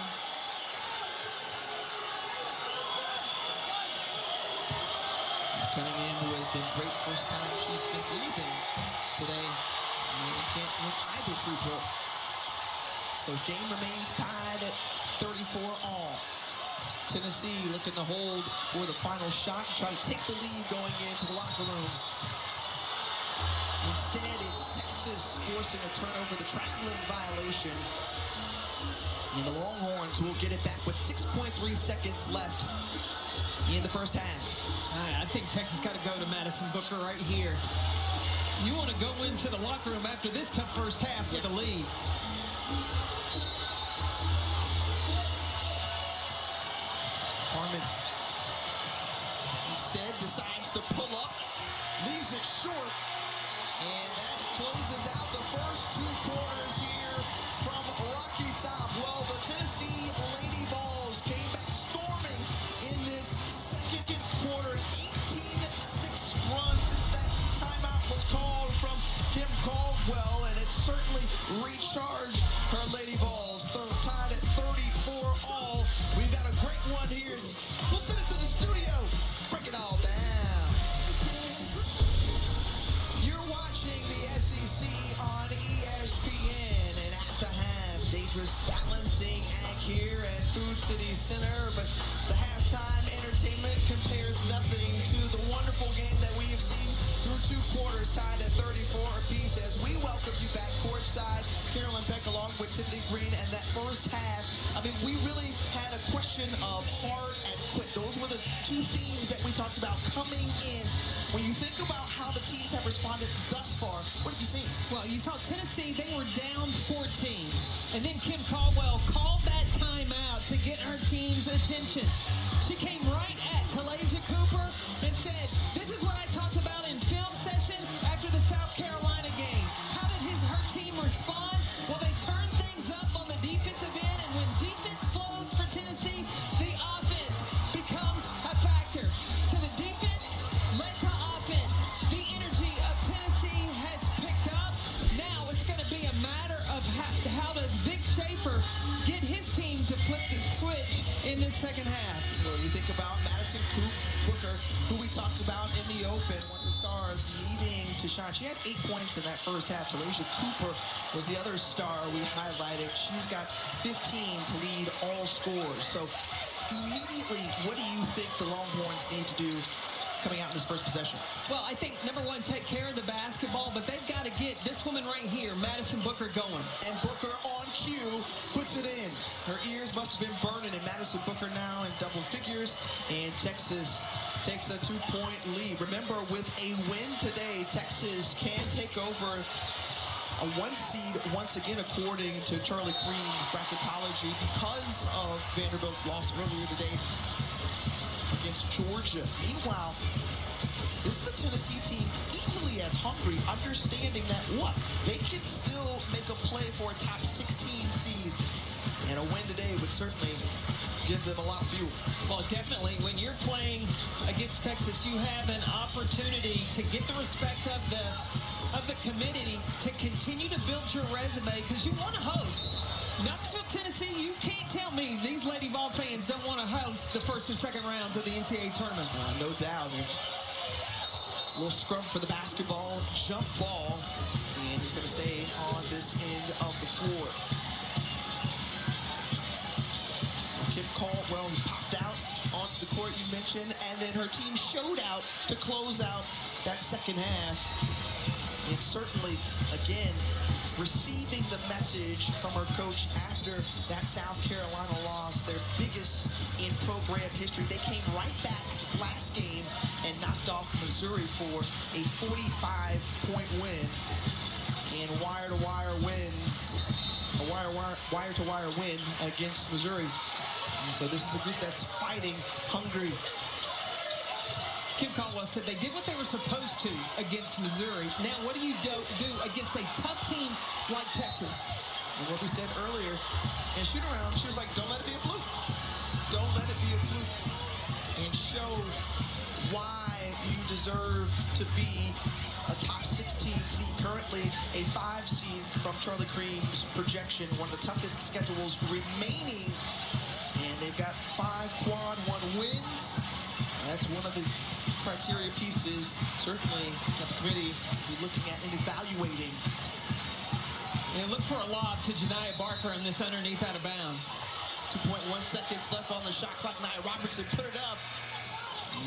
S1: Cunningham, who has been great first time she's missed anything today. And can't hit either free throw. So game remains tied at 34 all. Tennessee looking to hold for the final shot, try to take the lead going into the locker room. Instead, it's Texas forcing a turnover, the traveling violation. And the Longhorns will get it back with 6.3 seconds left in the first half.
S2: I think Texas got to go to Madison Booker right here. You want to go into the locker room after this tough first half with a lead.
S1: Harmon instead decides to pull up, leaves it short, and that closes out the first 2 quarters here from Rocky Top. Well, the Tennessee Lady Vols came back storming in this second quarter, 18-6 run since that timeout was called from Kim Caldwell, and it certainly recharged her Lady Vols. They're tied at 34 all. We've got a great one here. We'll send it to the studio. Break it all down. You're watching the SEC on ESPN, and at the half, dangerous balancing act here at Food City Center, but the halftime entertainment compares nothing to the wonderful game that we have seen through 2 quarters, tied at 34 apiece, as we welcome you back courtside. Carolyn Peck along with Tiffany Green, and that first half, I mean, we really had a question of hard and quit. Those were the 2 themes that we talked about coming in. When you think about how the teams have responded thus far, what have you seen?
S2: Well, you saw Tennessee, they were down 14. And then Kim Caldwell called that timeout to get her team's attention. She came right at Talaysia Cooper and said, this is what I talked about in film session after the South Carolina game. How did her team respond? Well, they turned things up on the defensive end, and when defense flows for Tennessee, the offense becomes a factor. So the defense led to offense. The energy of Tennessee has picked up. Now it's going to be a matter of how does Vic Schaefer get his team to flip the switch in this second half.
S1: Well, you think about Madison Booker, who we talked about in the open, one of the stars needing to shine. She had 8 points in that first half. Talaysia Cooper was the other star we highlighted. She's got 15 to lead all scores. So immediately, what do you think the Longhorns need to do coming out in this first possession?
S2: Well, I think, number one, take care of the basketball, but they've got to get this woman right here, Madison Booker, going.
S1: And Booker on cue puts it in. Her ears must have been burning, and Madison Booker now in double figures, and Texas takes a 2-point lead. Remember, with a win today, Texas can take over a 1 seed once again, according to Charlie Green's bracketology, because of Vanderbilt's loss earlier today against Georgia. Meanwhile, this is a Tennessee team equally as hungry, understanding that they can still make a play for a top 16 seed, and a win today would certainly give them a lot of fuel.
S2: Well, definitely, when you're playing against Texas, you have an opportunity to get the respect of the committee to continue to build your resume, because you want to host. Knoxville, Tennessee, you can't tell me these Lady Vol fans don't want to host the first and second rounds of the NCAA tournament.
S1: No doubt. A little scrub for the basketball, jump ball, and he's going to stay on this end of the floor. Kim Caldwell popped out onto the court, you mentioned, and then her team showed out to close out that second half. And certainly, again, receiving the message from her coach after that South Carolina loss, their biggest in program history. They came right back last game and knocked off Missouri for a 45-point win. And wire-to-wire wins, a wire-to-wire win against Missouri. And so this is a group that's fighting, hungry.
S2: Kim Caldwell said they did what they were supposed to against Missouri. Now, what do you do against a tough team like Texas?
S1: And what we said earlier in shoot-around, she was like, don't let it be a fluke. Don't let it be a fluke. And show why you deserve to be a top 16 seed, currently a 5 seed from Charlie Cream's projection, one of the toughest schedules remaining. And they've got 5 quad 1 wins. That's one of the criteria pieces, certainly, that the committee will be looking at and evaluating.
S2: And look for a lob to Janiah Barker on this underneath out of bounds.
S1: 2.1 seconds left on the shot clock. Nia Robertson put it up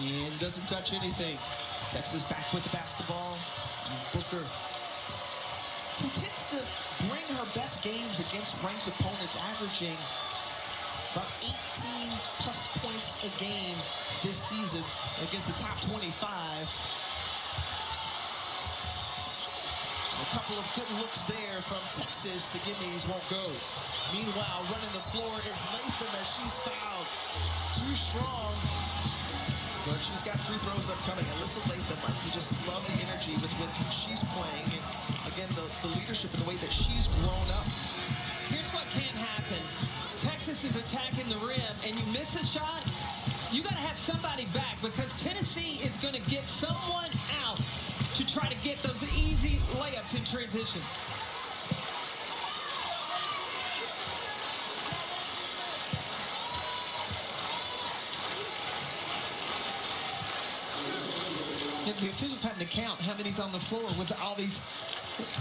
S1: and doesn't touch anything. Texas back with the basketball. Booker, who tends to bring her best games against ranked opponents, averaging about 18-plus points a game this season against the top 25. A couple of good looks there from Texas. The gimmies won't go. Meanwhile, running the floor is Latham as she's fouled. Too strong. But she's got free throws upcoming. Alyssa Latham, you just love the energy with who she's playing. And again, the leadership and the way that she's grown up.
S2: Here's what can happen. Texas is attacking the rim and you miss a shot, you got to have somebody back because Tennessee is going to get someone out to try to get those easy layups in transition. The officials having to count how many's on the floor with all these,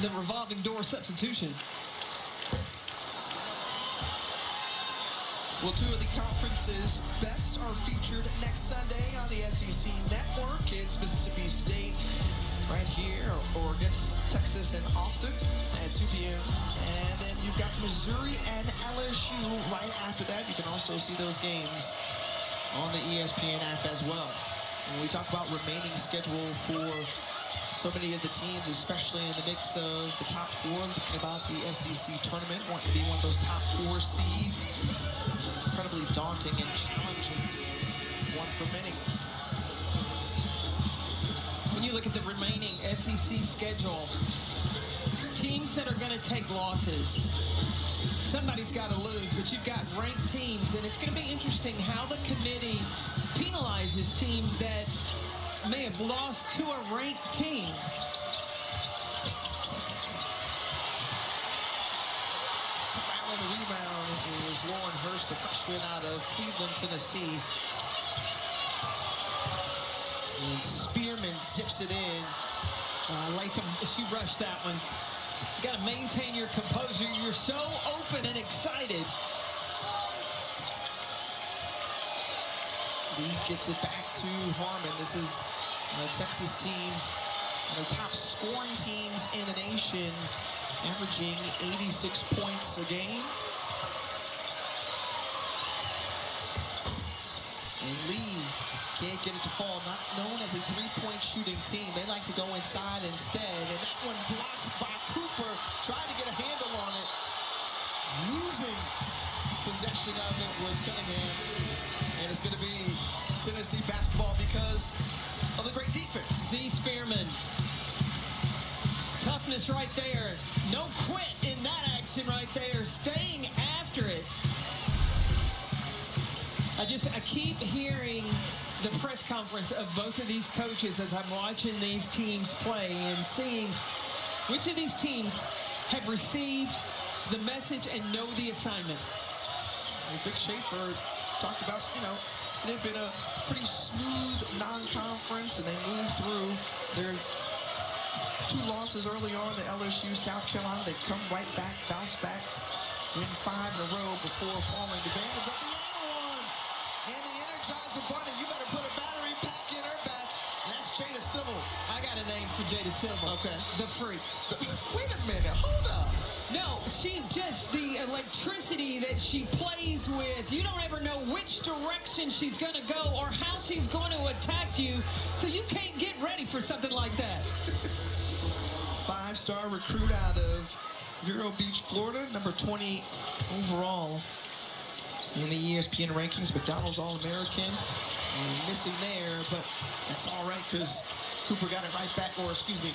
S2: the revolving door substitution.
S1: Well, 2 of the conference's best are featured next Sunday on the SEC Network. It's Mississippi State right here or against Texas and Austin at 2 p.m. And then you've got Missouri and LSU right after that. You can also see those games on the ESPN app as well. When we talk about remaining schedule for so many of the teams, especially in the mix of the top 4, thinking about the SEC tournament, wanting to be one of those top 4 seeds. Incredibly daunting and challenging one for many.
S2: When you look at the remaining SEC schedule, teams that are going to take losses, somebody's got to lose, but you've got ranked teams, and it's going to be interesting how the committee penalizes teams that may have lost to a ranked team.
S1: Fouling the rebound is Lauren Hurst, the freshman out of Cleveland, Tennessee. And Spearman zips it in.
S2: Latham, she rushed that one. You got to maintain your composure. You're so open and excited.
S1: Lee gets it back to Harmon. This is a Texas team, one of the top scoring teams in the nation, averaging 86 points a game. And Lee can't get it to fall. Not known as a three-point shooting team. They like to go inside instead. And that one blocked by Cooper. Tried to get a handle on it. Losing possession of it was Cunningham. And it's going to be Tennessee basketball because of the great defense.
S2: Z Spearman. Toughness right there. No quit in that action right there. Staying after it. I keep hearing the press conference of both of these coaches as I'm watching these teams play and seeing which of these teams have received the message and know the assignment.
S1: Vic Schaefer talked about, it had been a pretty smooth non-conference, and they moved through their 2 losses early on to LSU, South Carolina. They've come right back, bounced back, win 5 in a row before falling to Vanderbilt. The other one, and the Energizer Bunny. You better put a battery pack in her back. And that's Jada Civil.
S2: I got a name for Jada Civil.
S1: Okay.
S2: The Freak.
S1: Wait a minute, hold up.
S2: No, she just, the electricity that she plays with, you don't ever know which direction she's going to go or how she's going to attack you, so you can't get ready for something like that.
S1: 5-star recruit out of Vero Beach, Florida, number 20 overall in the ESPN rankings. McDonald's All-American. Missing there, but that's all right because Cooper got it right back, or excuse me,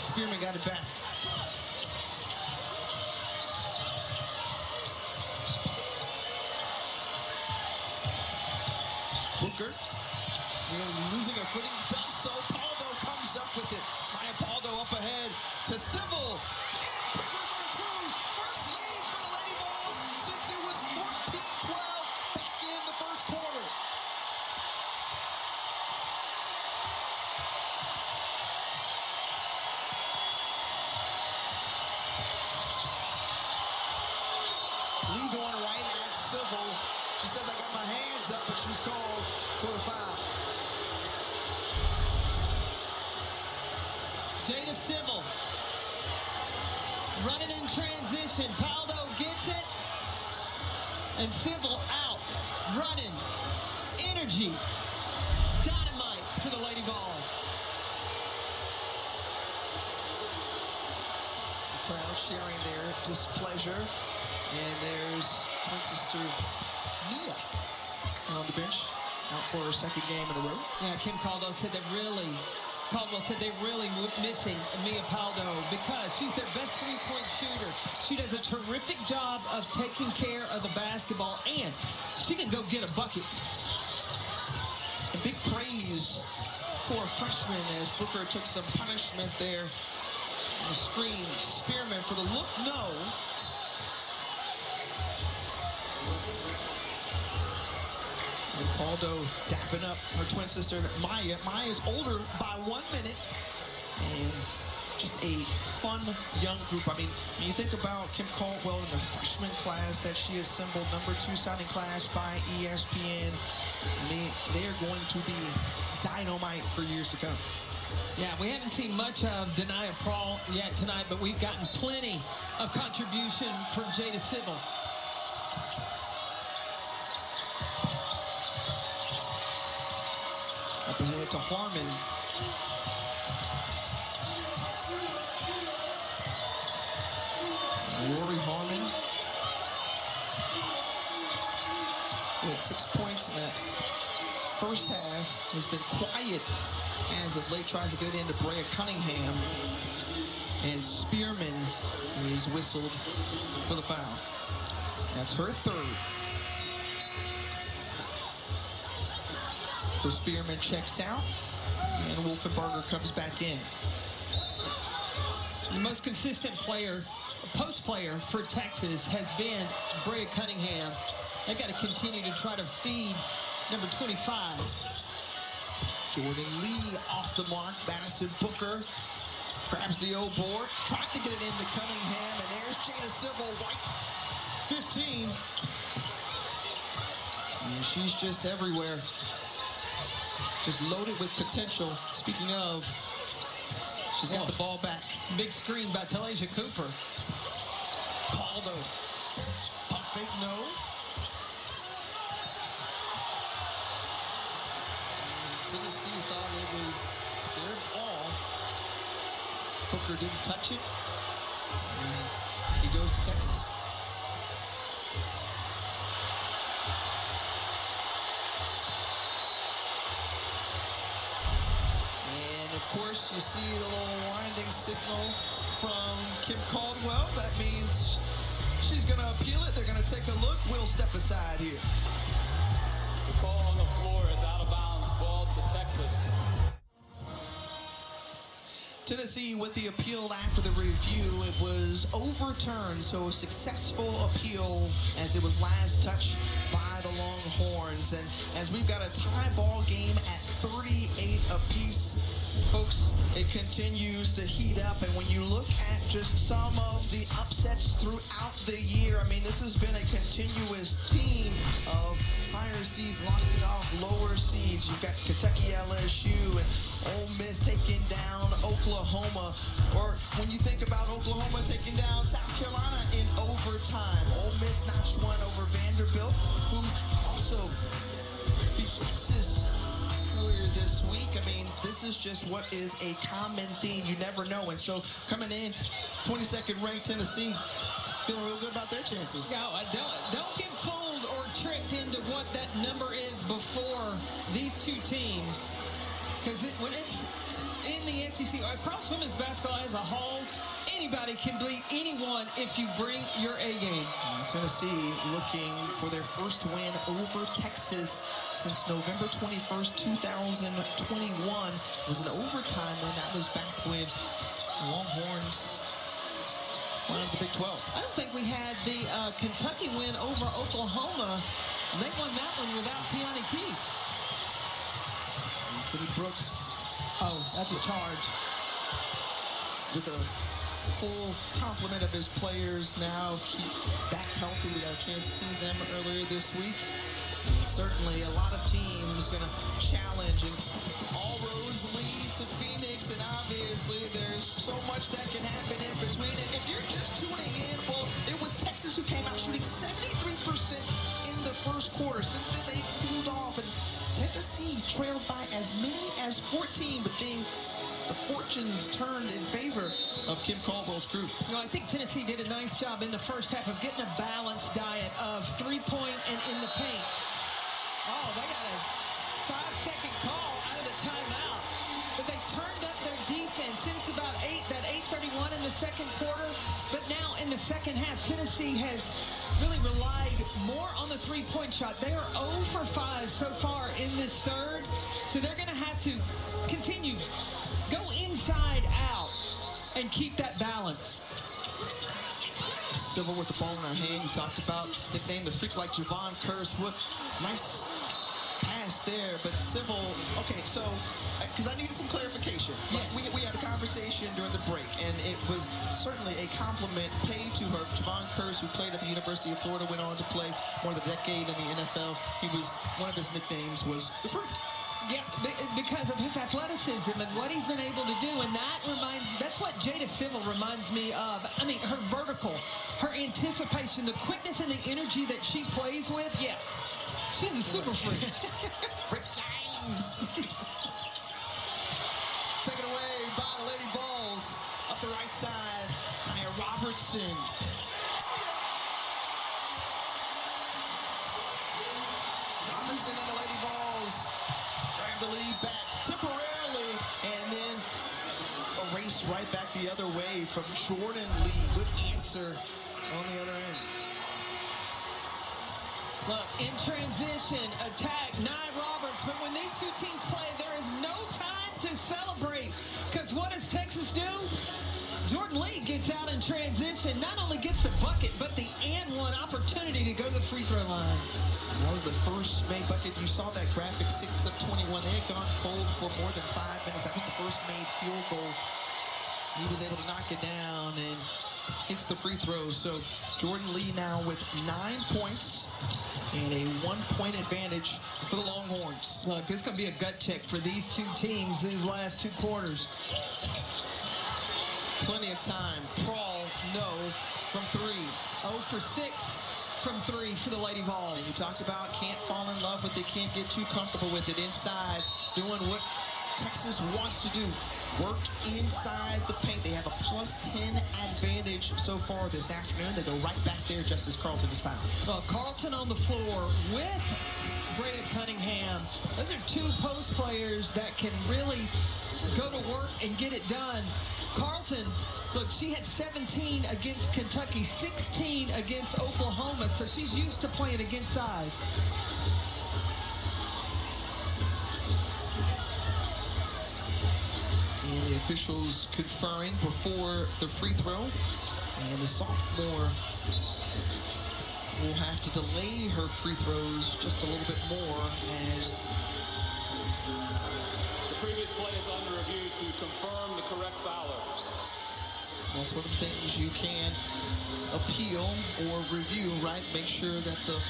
S1: Spearman got it back. Booker, losing her footing, does so. Paldo comes up with it. Maya Paldo up ahead to Civil. And Booker for 2. First lead for the Lady Vols since it was 14-12 back in the first quarter. Lee going right at Civil. She says, I got my hands up, but she's called for the foul.
S2: Jada Civil running in transition. Paldo gets it. And Civil out. Running. Energy. Dynamite for the Lady Vols.
S1: The crowd sharing their displeasure. And there's twin sister Mia on the bench, out for her 2nd game in a row.
S2: Yeah, Caldwell said they're really missing Mia Paldo because she's their best 3-point shooter. She does a terrific job of taking care of the basketball, and she can go get a bucket.
S1: And big praise for a freshman as Booker took some punishment there. On the screen, Spearman for the look, no. And Paldo dapping up her twin sister, Maya. Maya is older by 1 minute. And just a fun young group. I mean, when you think about Kim Caldwell and the freshman class that she assembled, number 2 signing class by ESPN, they are going to be dynamite for years to come.
S2: Yeah, we haven't seen much of Janiah Barker yet tonight, but we've gotten plenty of contribution from Jada Civil.
S1: Up ahead to Harmon. Rori Harmon with 6 points in that first half. Has been quiet as of late. Tries to get it into Brea Cunningham. And Spearman is whistled for the foul. That's her 3rd. So Spearman checks out, and Wolfenbarger comes back in.
S2: The most consistent player, post player for Texas has been Brea Cunningham. They've got to continue to try to feed number 25.
S1: Jordan Lee off the mark. Madison Booker grabs the old board, tried to get it into Cunningham, and there's Jada Civil, white 15. And she's just everywhere. Just loaded with potential. Speaking of, she's got the ball back.
S2: Big screen by Talaysia Cooper.
S1: Paldo. Pump fake, no. Tennessee thought it was their ball. Booker didn't touch it. And he goes to Texas. Of course, you see the little winding signal from Kim Caldwell. That means she's going to appeal it. They're going to take a look. We'll step aside here.
S3: The call on the floor is out of bounds. Ball to Texas.
S1: Tennessee with the appeal after the review. It was overturned, so a successful appeal as it was last touched by the Longhorns. And as we've got a tie ball game at 38 apiece, folks, it continues to heat up. And when you look at just some of the upsets throughout the year, I mean, this has been a continuous theme of higher seeds knocking off lower seeds. You've got Kentucky, LSU, and Ole Miss taking down Oklahoma. Or when you think about Oklahoma taking down South Carolina in overtime, Ole Miss notched one over Vanderbilt, who also beat Texas earlier this week. I mean, this is just what is a common theme. You never know. And so coming in, 22nd ranked Tennessee, feeling real good about their chances.
S2: No, don't get fooled or tricked into what that number is before these two teams. Because when it's in the SEC, across women's basketball as a whole, anybody can beat anyone if you bring your A game.
S1: Tennessee looking for their first win over Texas since November 21st, 2021. It was an overtime win. That was back when the Longhorns won the Big 12.
S2: I don't think we had the Kentucky win over Oklahoma. They won that one without Tiani Keith.
S1: Kenny Brooks.
S2: Oh, that's a charge.
S1: With a full complement of his players now, keep back healthy. We got a chance to see them earlier this week. And certainly a lot of teams going to challenge, and all roads lead to Phoenix, and obviously there's so much that can happen in between. And if you're just tuning in, well, it was Texas who came out shooting 73% in the first quarter. Since then, they cooled off, and Tennessee trailed by as many as 14, but then the fortunes turned in favor of Kim Caldwell's group.
S2: You know, I think Tennessee did a nice job in the first half of getting a balanced diet of three-point and in the paint. Oh, they got a 5-second call out of the timeout. But they turned up their defense since about 8:31 in the second quarter. But now in the second half, Tennessee has really relied more on the three-point shot. They are 0 for 5 so far in this third. So they're going to have to continue, go inside out, and keep that balance.
S1: Civil with the ball in her hand. You talked about nickname the freak like Javon Curse. What nice pass there, but Civil. Okay, so because I needed some clarification.
S2: Yes.
S1: We had a conversation during the break, and it was certainly a compliment paid to her. Javon Curse, who played at the University of Florida, went on to play more than a decade in the NFL. He was one of his nicknames was the freak.
S2: Yeah, because of his athleticism and what he's been able to do. And that's what Jada Civil reminds me of. I mean, her vertical, her anticipation, the quickness and the energy that she plays with. Yeah, she's a super freak.
S1: Rick James. Taken away by the Lady Vols. Up the right side, Janiah Robertson. Robertson and the Lady Vols the lead back temporarily, and then erased right back the other way from Jordan Lee. Good answer on the other end.
S2: Look, in transition, attack, Janiah Roberts, but when these two teams play, there is no time to celebrate, because what does Texas do? Jordan Lee gets out in transition, not only gets the bucket, but the and-one opportunity to go to the free throw line.
S1: That was the first made bucket. You saw that graphic, 6 of 21. They had gone cold for more than 5 minutes. That was the first made field goal. He was able to knock it down and hits the free throw. So Jordan Lee now with 9 points and a 1-point advantage for the Longhorns.
S2: Look, this is going to be a gut check for these two teams these last 2 quarters.
S1: Plenty of time. Prawl, no, from 3.
S2: 0 for 6. From 3 for the Lady Vols.
S1: And you talked about can't fall in love with it, can't get too comfortable with it inside, doing what Texas wants to do. Work inside the paint. They have a +10 advantage so far this afternoon. They go right back there just as Carlton is fouled.
S2: Well, Carlton on the floor with Brea Cunningham. Those are 2 post players that can really go to work and get it done. Carlton, look, she had 17 against Kentucky, 16 against Oklahoma, so she's used to playing against size.
S1: And The officials conferring before the free throw. And the sophomore will have to delay her free throws just a little bit more as
S3: The previous play is under review to confirm the correct fouler.
S1: that's one of the things you can appeal or review, right? Make sure that the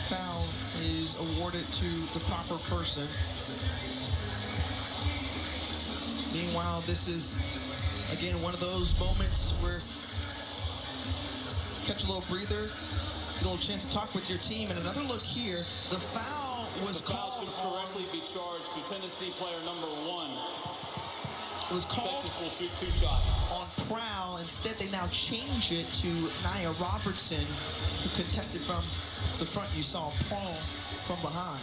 S1: foul is awarded to the proper person. Meanwhile, this is, again, one of those moments where catch a little breather, get a little chance to talk with your team. And another look here, the foul was
S3: The foul
S1: called
S3: should correctly be charged to Tennessee player number 1.
S1: It was called
S3: Texas will shoot 2 shots.
S1: on Prowl. Instead, they now change it to Janiah Robertson, who contested from the front. You saw Paul from behind.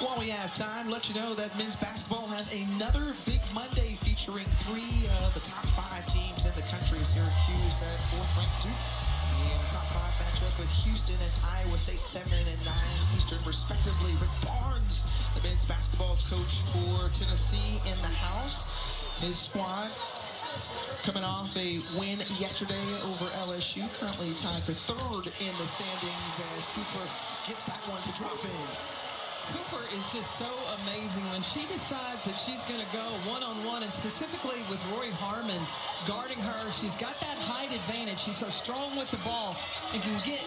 S1: While we have time, let you know that men's basketball has another big Monday featuring 3 of the top 5 teams in the country. Syracuse at 4th-ranked Duke in the top 5 matchup with Houston and Iowa State 7 and 9 Eastern respectively. Rick Barnes, the men's basketball coach for Tennessee, in the house. His squad coming off a win yesterday over LSU, currently tied for 3rd in the standings as Cooper gets that one to drop in.
S2: Cooper is just so amazing when she decides that she's going to go one-on-one, and specifically with Rori Harmon guarding her. She's got that height advantage. She's so strong with the ball and can get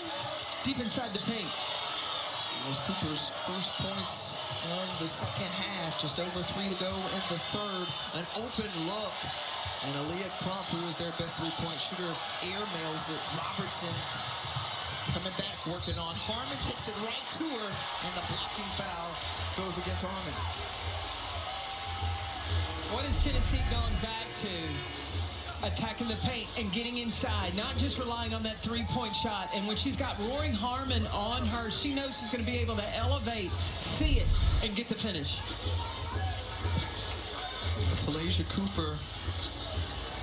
S2: deep inside the paint.
S1: It was Cooper's first points of the second half. Just over 3 to go in the third. An open look. And Aaliyah Crump, who is their best three-point shooter, airmails it. Robertson coming back, working on Harmon, takes it right to her, and the blocking foul goes against Harmon.
S2: What has Tennessee gone back to? Attacking the paint and getting inside, not just relying on that three-point shot. And when she's got Rori Harmon on her, she knows she's going to be able to elevate, see it, and get the finish.
S1: Talaysia Cooper,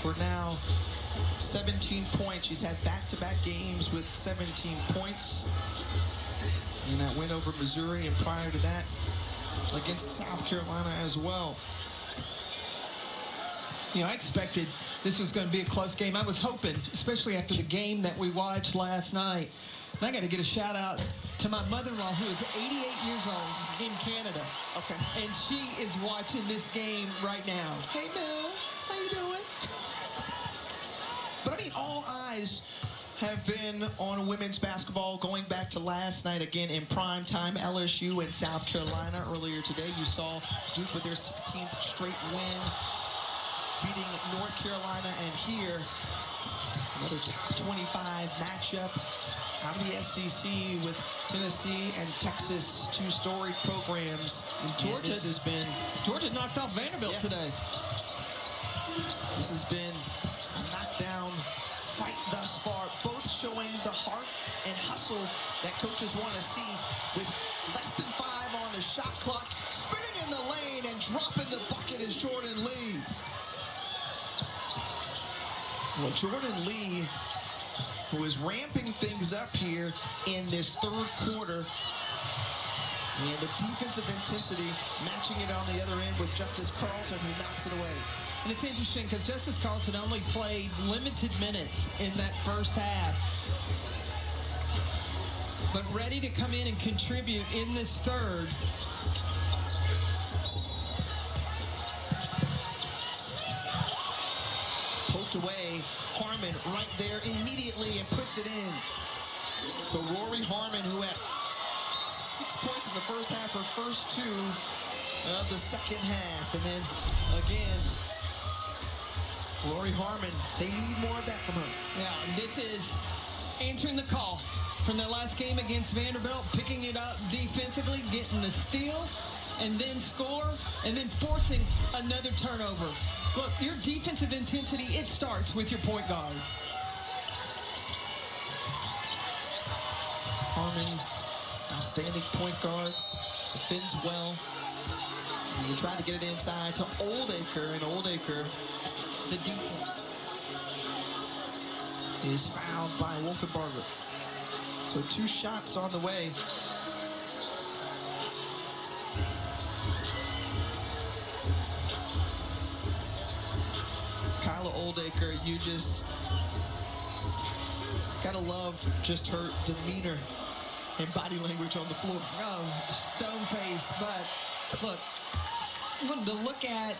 S1: for now, 17 points. She's had back-to-back games with 17 points. And that win over Missouri, and prior to that, against South Carolina as well.
S2: You know, I expected this was going to be a close game. I was hoping, especially after the game that we watched last night. And I got to get a shout out to my mother-in-law, who is 88 years old in Canada.
S1: Okay.
S2: And she is watching this game right now.
S1: Hey, Bill, how you doing? But I mean, all eyes have been on women's basketball going back to last night, again in prime time. LSU and South Carolina earlier today. You saw Duke with their 16th straight win, beating North Carolina, and here another top 25 matchup out of the SEC with Tennessee and Texas, 2 storied programs.
S2: And Georgia knocked off Vanderbilt today.
S1: This has been a knockdown fight thus far, both showing the heart and hustle that coaches want to see. With less than 5 on the shot clock, spinning in the lane and dropping the bucket is Jordan Lee. Well, Jordan Lee, who is ramping things up here in this third quarter, and the defensive intensity matching it on the other end with Justice Carlton, who knocks it away.
S2: And it's interesting because Justice Carlton only played limited minutes in that first half, but ready to come in and contribute in this third.
S1: Poked away, Harmon right there immediately and puts it in. So Rori Harmon, who had 6 points in the first half, her first 2 of the second half. And then again, Rori Harmon, they need more of that from her.
S2: Yeah, this is answering the call from their last game against Vanderbilt, picking it up defensively, getting the steal, and then score, and then forcing another turnover. Look, your defensive intensity, it starts with your point guard.
S1: Harmon, outstanding point guard, defends well. You try to get it inside to Oldacre, and Oldacre, the defense, is fouled by Wolfenbarger. So 2 shots on the way. Kyla Oldacre, you just gotta love just her demeanor and body language on the floor.
S2: Oh, stone face. But look, I wanted to look at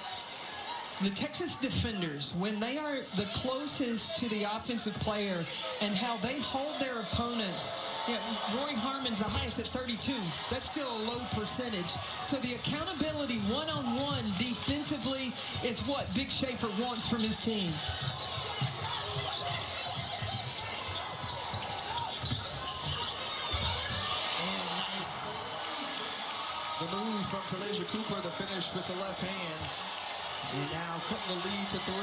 S2: the Texas defenders when they are the closest to the offensive player and how they hold their opponents. Yeah, Rori Harmon's the highest at 32. That's still a low percentage. So the accountability one-on-one defensively is what Big Schaefer wants from his team.
S1: And nice. The move from Talaysia Cooper, the finish with the left hand. And now cutting the lead to 3.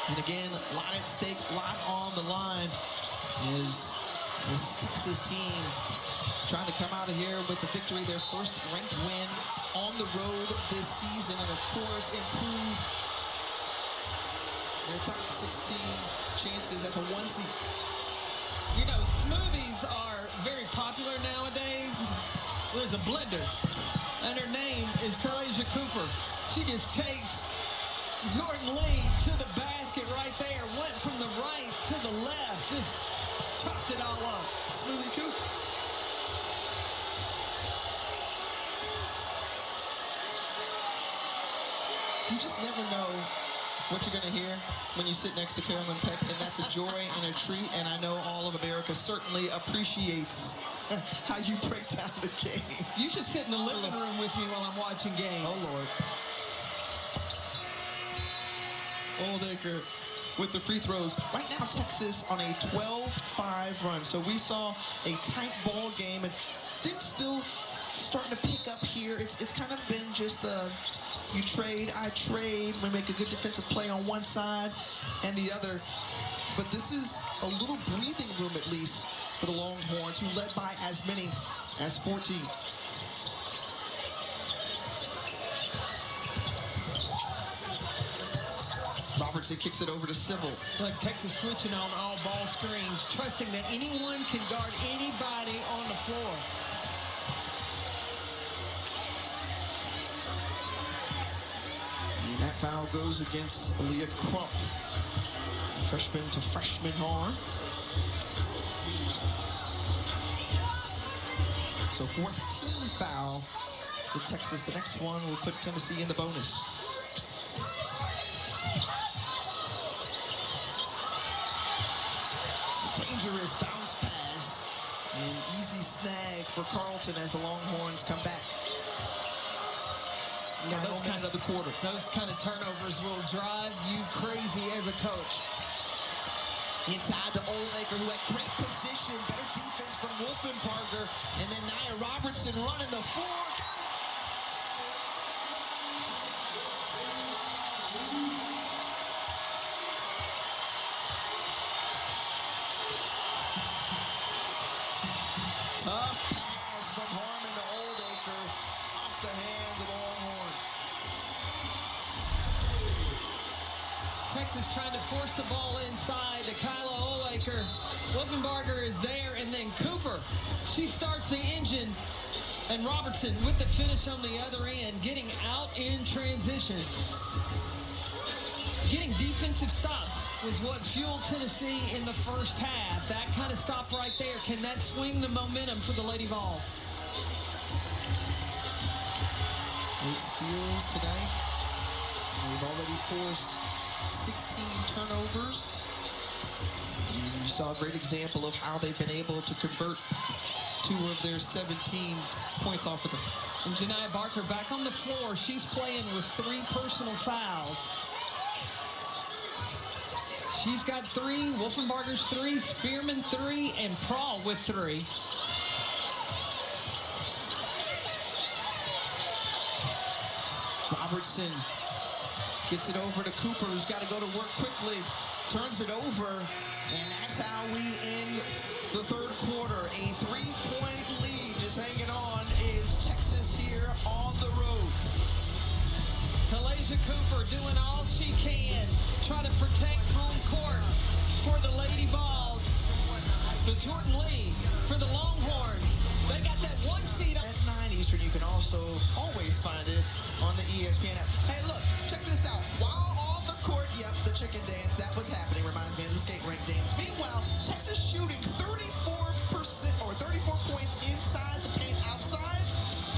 S1: And again, a lot at stake, a lot on the line is this Texas team trying to come out of here with the victory, their first ranked win on the road this season, and of course improve their top 16 chances. That's a 1 seed.
S2: You know, smoothies are very popular nowadays. There's a blender, and her name is Talaysia Cooper. She just takes Jordan Lee to the basket right there, went from the right to the left, just chopped it all up.
S1: Smoothie Coop. You just never know what you're going to hear when you sit next to Carolyn Peck, and that's a joy and a treat, and I know all of America certainly appreciates how you break down the game.
S2: You should sit in the living room with me while I'm watching games.
S1: Oh, Lord. Oldacre with the free throws. Right now, Texas on a 12-5 run. So we saw a tight ball game, and things still starting to pick up here. It's kind of been just you trade, I trade. We make a good defensive play on one side and the other. But this is a little breathing room, at least, for the Longhorns, who led by as many as 14. Robertson kicks it over to Civil.
S2: Look, Texas switching on all ball screens, trusting that anyone can guard anybody on the floor.
S1: And that foul goes against Aaliyah Crump. Freshman to freshman harm. So 4th team foul for Texas. The next one will put Tennessee in the bonus. Dangerous bounce pass. An easy snag for Carlton as the Longhorns come back.
S2: Yeah, those kind
S1: of the quarter.
S2: Those kind of turnovers will drive you crazy as a coach.
S1: Inside to Oldacre, who had great position, better defense from Wolfenbarger, and then Janiah Robertson running the floor. Got it. Tough pass from Harmon to Oldacre, off the hands of the Longhorns.
S2: Texas trying to force the ball inside to Kyla Oldacre. Wolfenbarger is there, and then Cooper. She starts the engine, and Robertson with the finish on the other end, getting out in transition. Getting defensive stops was what fueled Tennessee in the first half. That kind of stop right there, can that swing the momentum for the Lady Vols?
S1: 8 steals tonight. We've already forced 16 turnovers. You saw a great example of how they've been able to convert 2 of their 17 points off of them.
S2: And Janiah Barker back on the floor. She's playing with 3 personal fouls. She's got 3, Wolfenbarger's 3, Spearman 3, and Prawl with 3.
S1: Robertson gets it over to Cooper, who's got to go to work quickly. Turns it over, and that's how we end the third quarter. A 3-point lead just hanging on is Texas here on the road.
S2: Talaysia Cooper doing all she can, try to protect home court for the Lady Vols. But Jordan Lee for the Longhorns. They got that 1 seed
S1: At 9 Eastern, you can also always find it on the ESPN app. Hey, look, check this out. While on the court, yep, the chicken dance, that was happening. Reminds me of the skate rink dance. Meanwhile, Texas shooting 34% or 34 points inside the paint, outside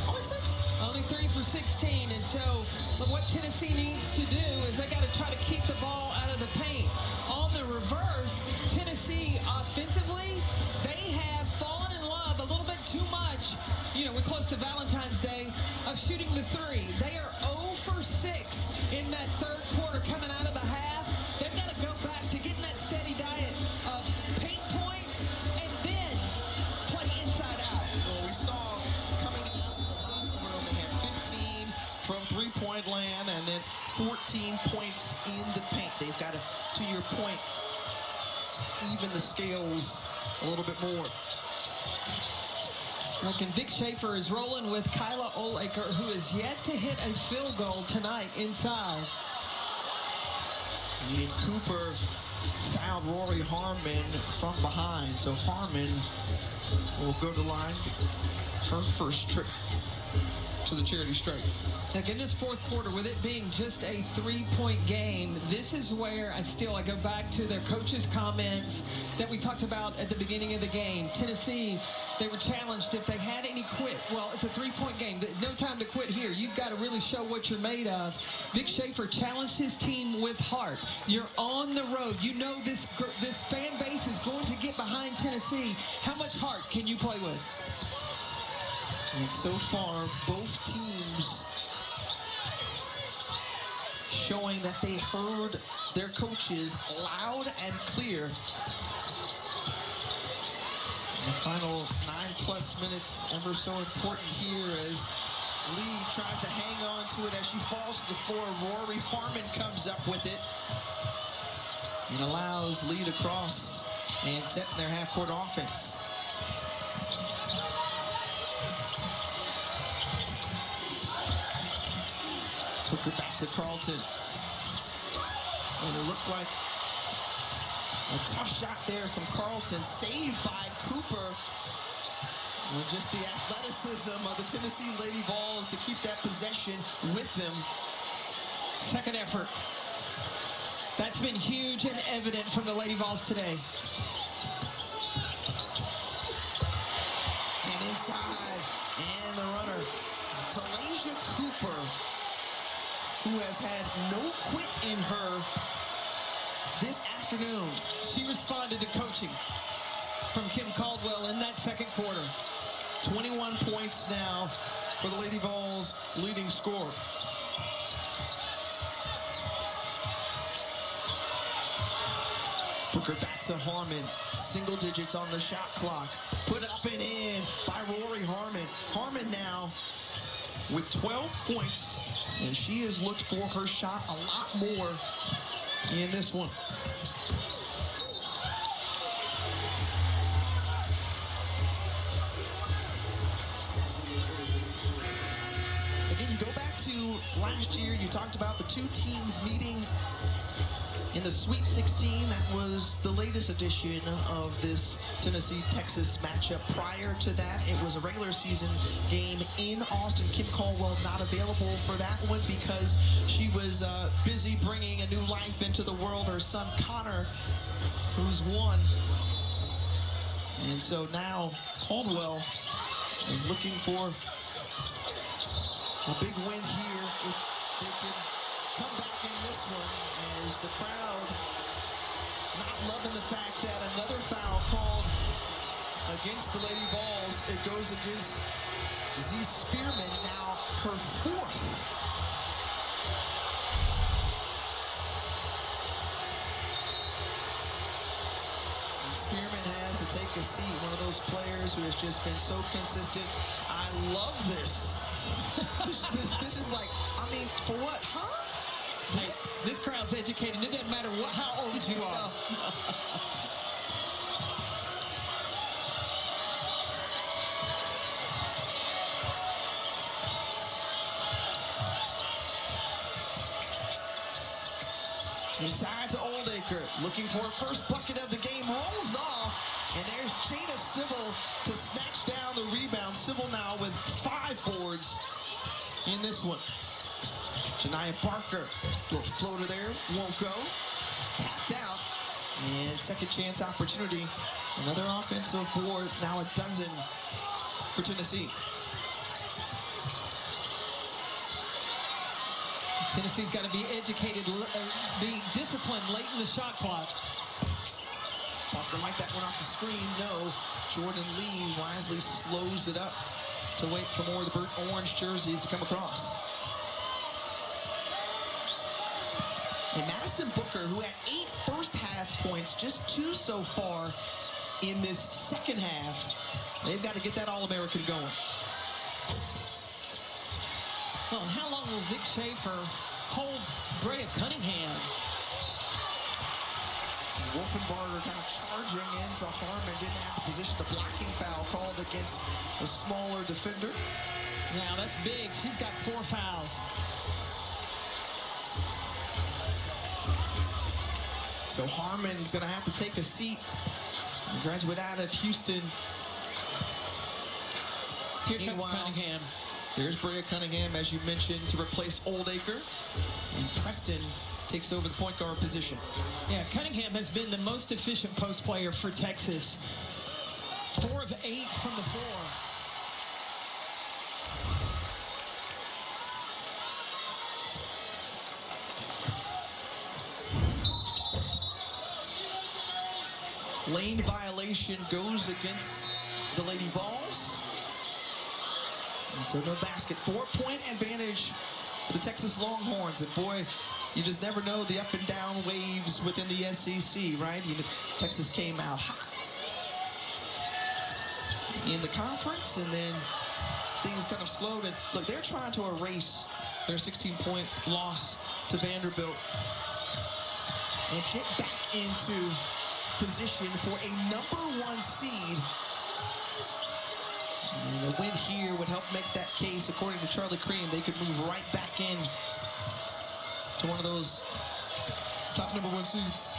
S1: only 6.
S2: Only 3 for 16, and so what Tennessee needs to do is they got to try to keep the ball out of the paint. On the reverse, Tennessee offensively, they have fallen in love a little bit too much. You know, we're close to Valentine's Day of shooting the 3. They are 0 for 6 in that third quarter coming out of the half. They've got to go back to getting that steady diet of paint points and then play inside out.
S1: Well, we saw coming out of the locker room, they had 15 from three-point land and then 14 points in the paint. They've got to your point, even the scales a little bit more.
S2: And Vic Schaefer is rolling with Kyla Olaker, who is yet to hit a field goal tonight inside.
S1: And Cooper fouled Rori Harmon from behind, so Harmon will go to the line. Her first trip to the charity stripe.
S2: Now, in this fourth quarter, with it being just a 3-point game, this is where I go back to their coach's comments that we talked about at the beginning of the game. Tennessee, they were challenged if they had any quit. Well, it's a 3-point game. No time to quit here. You've got to really show what you're made of. Vic Schaefer challenged his team with heart. You're on the road. You know this fan base is going to get behind Tennessee. How much heart can you play with?
S1: And so far, both teams showing that they heard their coaches loud and clear. The final 9+ minutes, ever so important here as Lee tries to hang on to it as she falls to the floor. Rori Harmon comes up with it and allows Lee to cross and set in their half-court offense. Booker back to Carlton. And it looked like a tough shot there from Carlton, saved by Cooper. And just the athleticism of the Tennessee Lady Vols to keep that possession with them.
S2: Second effort. That's been huge and evident from the Lady Vols today.
S1: And inside, and the runner, Talaysia Cooper, who has had no quit in her this afternoon.
S2: She responded to coaching from Kim Caldwell in that second quarter.
S1: 21 points now for the Lady Vols, leading scorer. Booker back to Harmon. Single digits on the shot clock. Put up and in by Rori Harmon. Harmon now with 12 points, and she has looked for her shot a lot more in this one. Again, you go back to last year, you talked about the two teams meeting in the Sweet 16. That was the latest edition of this Tennessee-Texas matchup. Prior to that, it was a regular season game in Austin. Kim Caldwell not available for that one because she was busy bringing a new life into the world. Her son Connor, who's 1. And so now Caldwell is looking for a big win here if they can come back in this one, as the crowd not loving the fact that another foul called against the Lady Vols. It goes against Z Spearman, now her 4th. And Spearman has to take a seat. One of those players who has just been so consistent. I love this. This is like, I mean, for what, huh?
S2: Hey, this crowd's educated. It doesn't matter how old you are.
S1: Inside to Oldacre, looking for her first bucket of the game, rolls off, and there's Jada Sybil to snatch down the rebound. Sybil now with 5 boards in this one. Janiah Barker, little floater there, won't go. Tapped out, and second chance opportunity. Another offensive board, now a dozen for Tennessee.
S2: Tennessee's got to be educated, be disciplined late in the shot clock.
S1: Barker like that one off the screen. No. Jordan Lee wisely slows it up to wait for more of the burnt orange jerseys to come across. And Madison Booker, who had 8 first half points, just 2 so far in this second half. They've got to get that All-American going.
S2: Well, and how long will Vic Schaefer hold Brea Cunningham?
S1: Wolfenbarger kind of charging into Harmon, didn't have the position. The blocking foul called against the smaller defender.
S2: Now that's big. She's got 4 fouls.
S1: So Harmon's going to have to take a seat. Graduate out of Houston.
S2: Here comes Cunningham.
S1: There's Brea Cunningham, as you mentioned, to replace Oldacre. And Preston takes over the point guard position.
S2: Yeah, Cunningham has been the most efficient post player for Texas. 4 of 8 from the floor.
S1: Lane violation goes against the Lady Vols. And so no basket. 4-point advantage for the Texas Longhorns. And boy, you just never know the up and down waves within the SEC, right? Texas came out hot in the conference, and then things kind of slowed. And look, they're trying to erase their 16-point loss to Vanderbilt and get back into position for a #1 seed. And a win here would help make that case. According to Charlie Cream, they could move right back in to one of those top #1 seeds.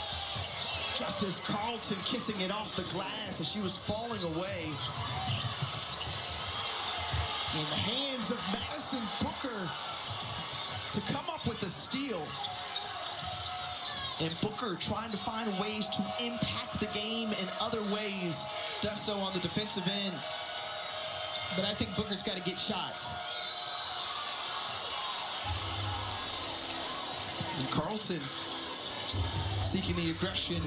S1: Justice Carlton kissing it off the glass as she was falling away. In the hands of Madison Booker to come up with the steal. And Booker trying to find ways to impact the game in other ways. Does so on the defensive end.
S2: But I think Booker's got to get shots.
S1: And Carlton seeking the aggression,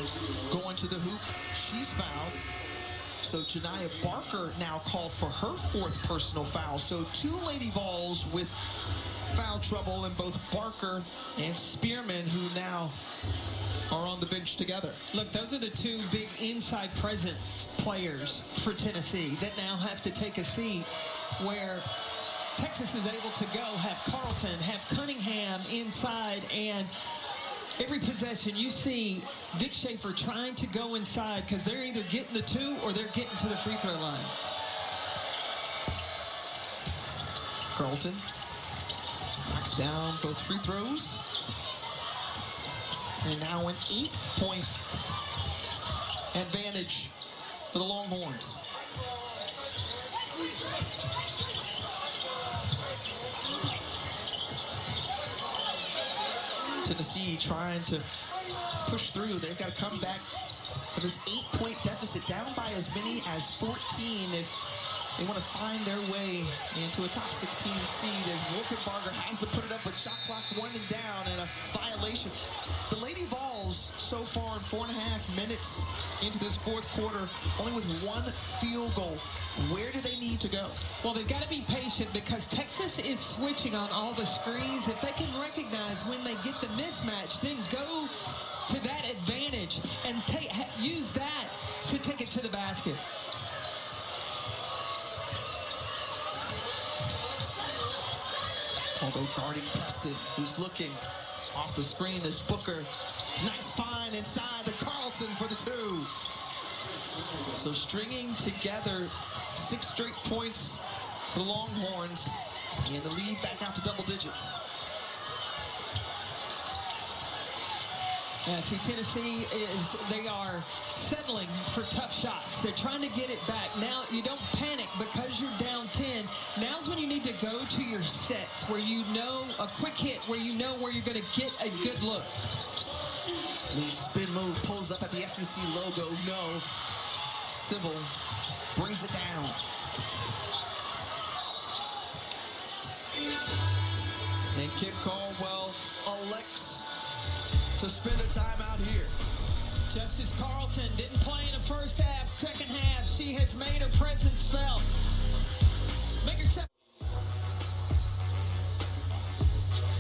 S1: going to the hoop. She's fouled. So Janiah Barker now called for her 4th personal foul. So 2 Lady Vols with foul trouble, and both Barker and Spearman, who now are on the bench together.
S2: Look, those are the 2 big inside presence players for Tennessee that now have to take a seat where Texas is able to go, have Carlton, have Cunningham inside, and every possession you see Vic Schaefer trying to go inside because they're either getting the 2 or they're getting to the free throw line.
S1: Carlton knocks down both free throws. And now an 8-point advantage for the Longhorns. Tennessee trying to push through. They've got to come back for this 8-point deficit, down by as many as 14 if they want to find their way into a top 16 seed, as Wolfenbarger has to put it up with shot clock winding down and a violation. The Lady Vols so far in 4.5 minutes into this 4th quarter, only with 1 field goal. Where do they need to go?
S2: Well, they've got to be patient because Texas is switching on all the screens. If they can recognize when they get the mismatch, then go to that advantage and use that to take it to the basket.
S1: Although guarding Preston, who's looking off the screen as Booker. Nice find inside to Carlton for the 2. So stringing together 6 straight points for the Longhorns, and the lead back out to double digits.
S2: Yeah, see, Tennessee they are settling for tough shots. They're trying to get it back. Now, you don't panic because you're down 10. Now's when you need to go to your sets where you know a quick hit, where you know where you're going to get a good look.
S1: The spin move pulls up at the SEC logo. No. Civil brings it down. And Kim Caldwell elects to spend a timeout here.
S2: Justice Carlton didn't play in the first half. Second half, she has made her presence felt. Make herself.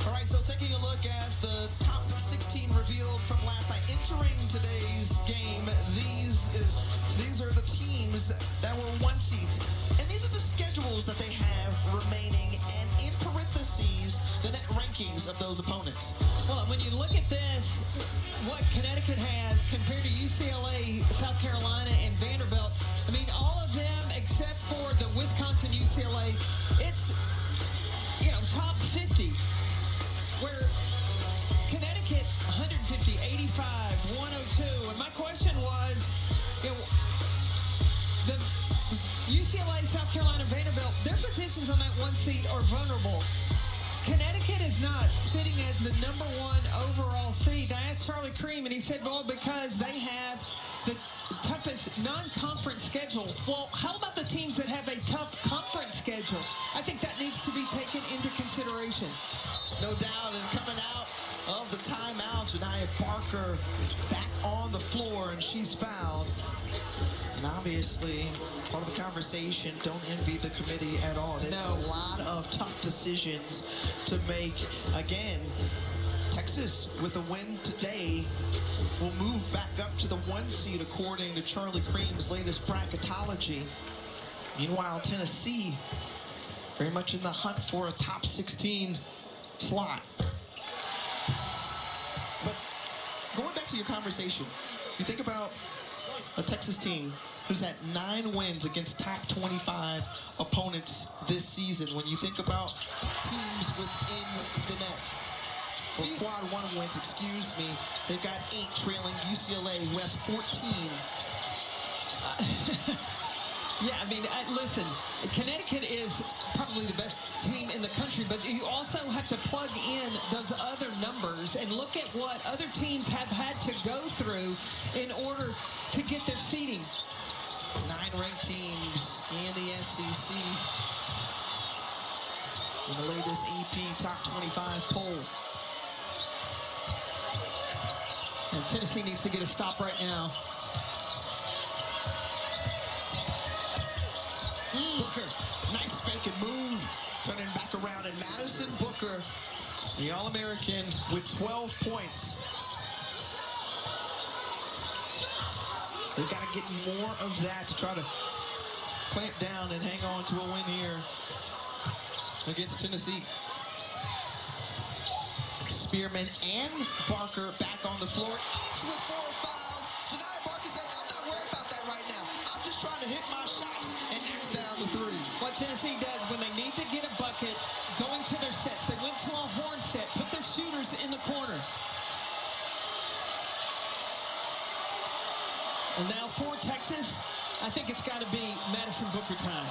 S1: All right, so taking a look at the top 16 revealed from last night. Entering today's game, these are the teams that were 1 seeds. And these are the schedules that they have remaining, and in parentheses, the net rankings of those opponents.
S2: Well, when you look at this, what Connecticut has compared to UCLA, South Carolina, and Vanderbilt, I mean, all of them except for the Wisconsin UCLA, it's, top 50. Where Connecticut, 150, 85, 102. And my question was, the UCLA, South Carolina, Vanderbilt, their positions on that 1 seed are vulnerable. Connecticut is not sitting as the number 1 overall seed. I asked Charlie Cream, and he said, well, because they have the toughest non-conference schedule. Well, how about the teams that have a tough conference schedule? I think that needs to be taken into consideration.
S1: No doubt, and coming out of the timeout, Janiah Barker back on the floor, and she's fouled. And obviously, part of the conversation, don't envy the committee at all. They've got a lot of tough decisions to make. Again, Texas, with a win today, will move back up to the 1 seed according to Charlie Cream's latest bracketology. Meanwhile, Tennessee, very much in the hunt for a top 16 slot. But going back to your conversation, you think about a Texas team who's had 9 wins against top 25 opponents this season. When you think about teams within the net, or quad 1 wins, excuse me, they've got 8 trailing UCLA, who has 14.
S2: Yeah, I mean, listen, Connecticut is probably the best team in the country, but you also have to plug in those other numbers and look at what other teams have had to go through in order to get their seeding.
S1: 9 ranked teams in the SEC in the latest AP Top 25 poll.
S2: And Tennessee needs to get a stop right now.
S1: Booker, nice fake and move, turning back around, and Madison Booker, the All-American, with 12 points. They've got to get more of that to try to clamp down and hang on to a win here against Tennessee. Spearman and Barker back on the floor, each with 4 fouls. Janiah Barker says, I'm not worried about that right now. I'm just trying to hit my shots and knocks down the 3.
S2: What Tennessee does when they need to get a bucket, going to their sets, they went to a horn set, put their shooters in the corners. And now for Texas, I think it's got to be Madison Booker time.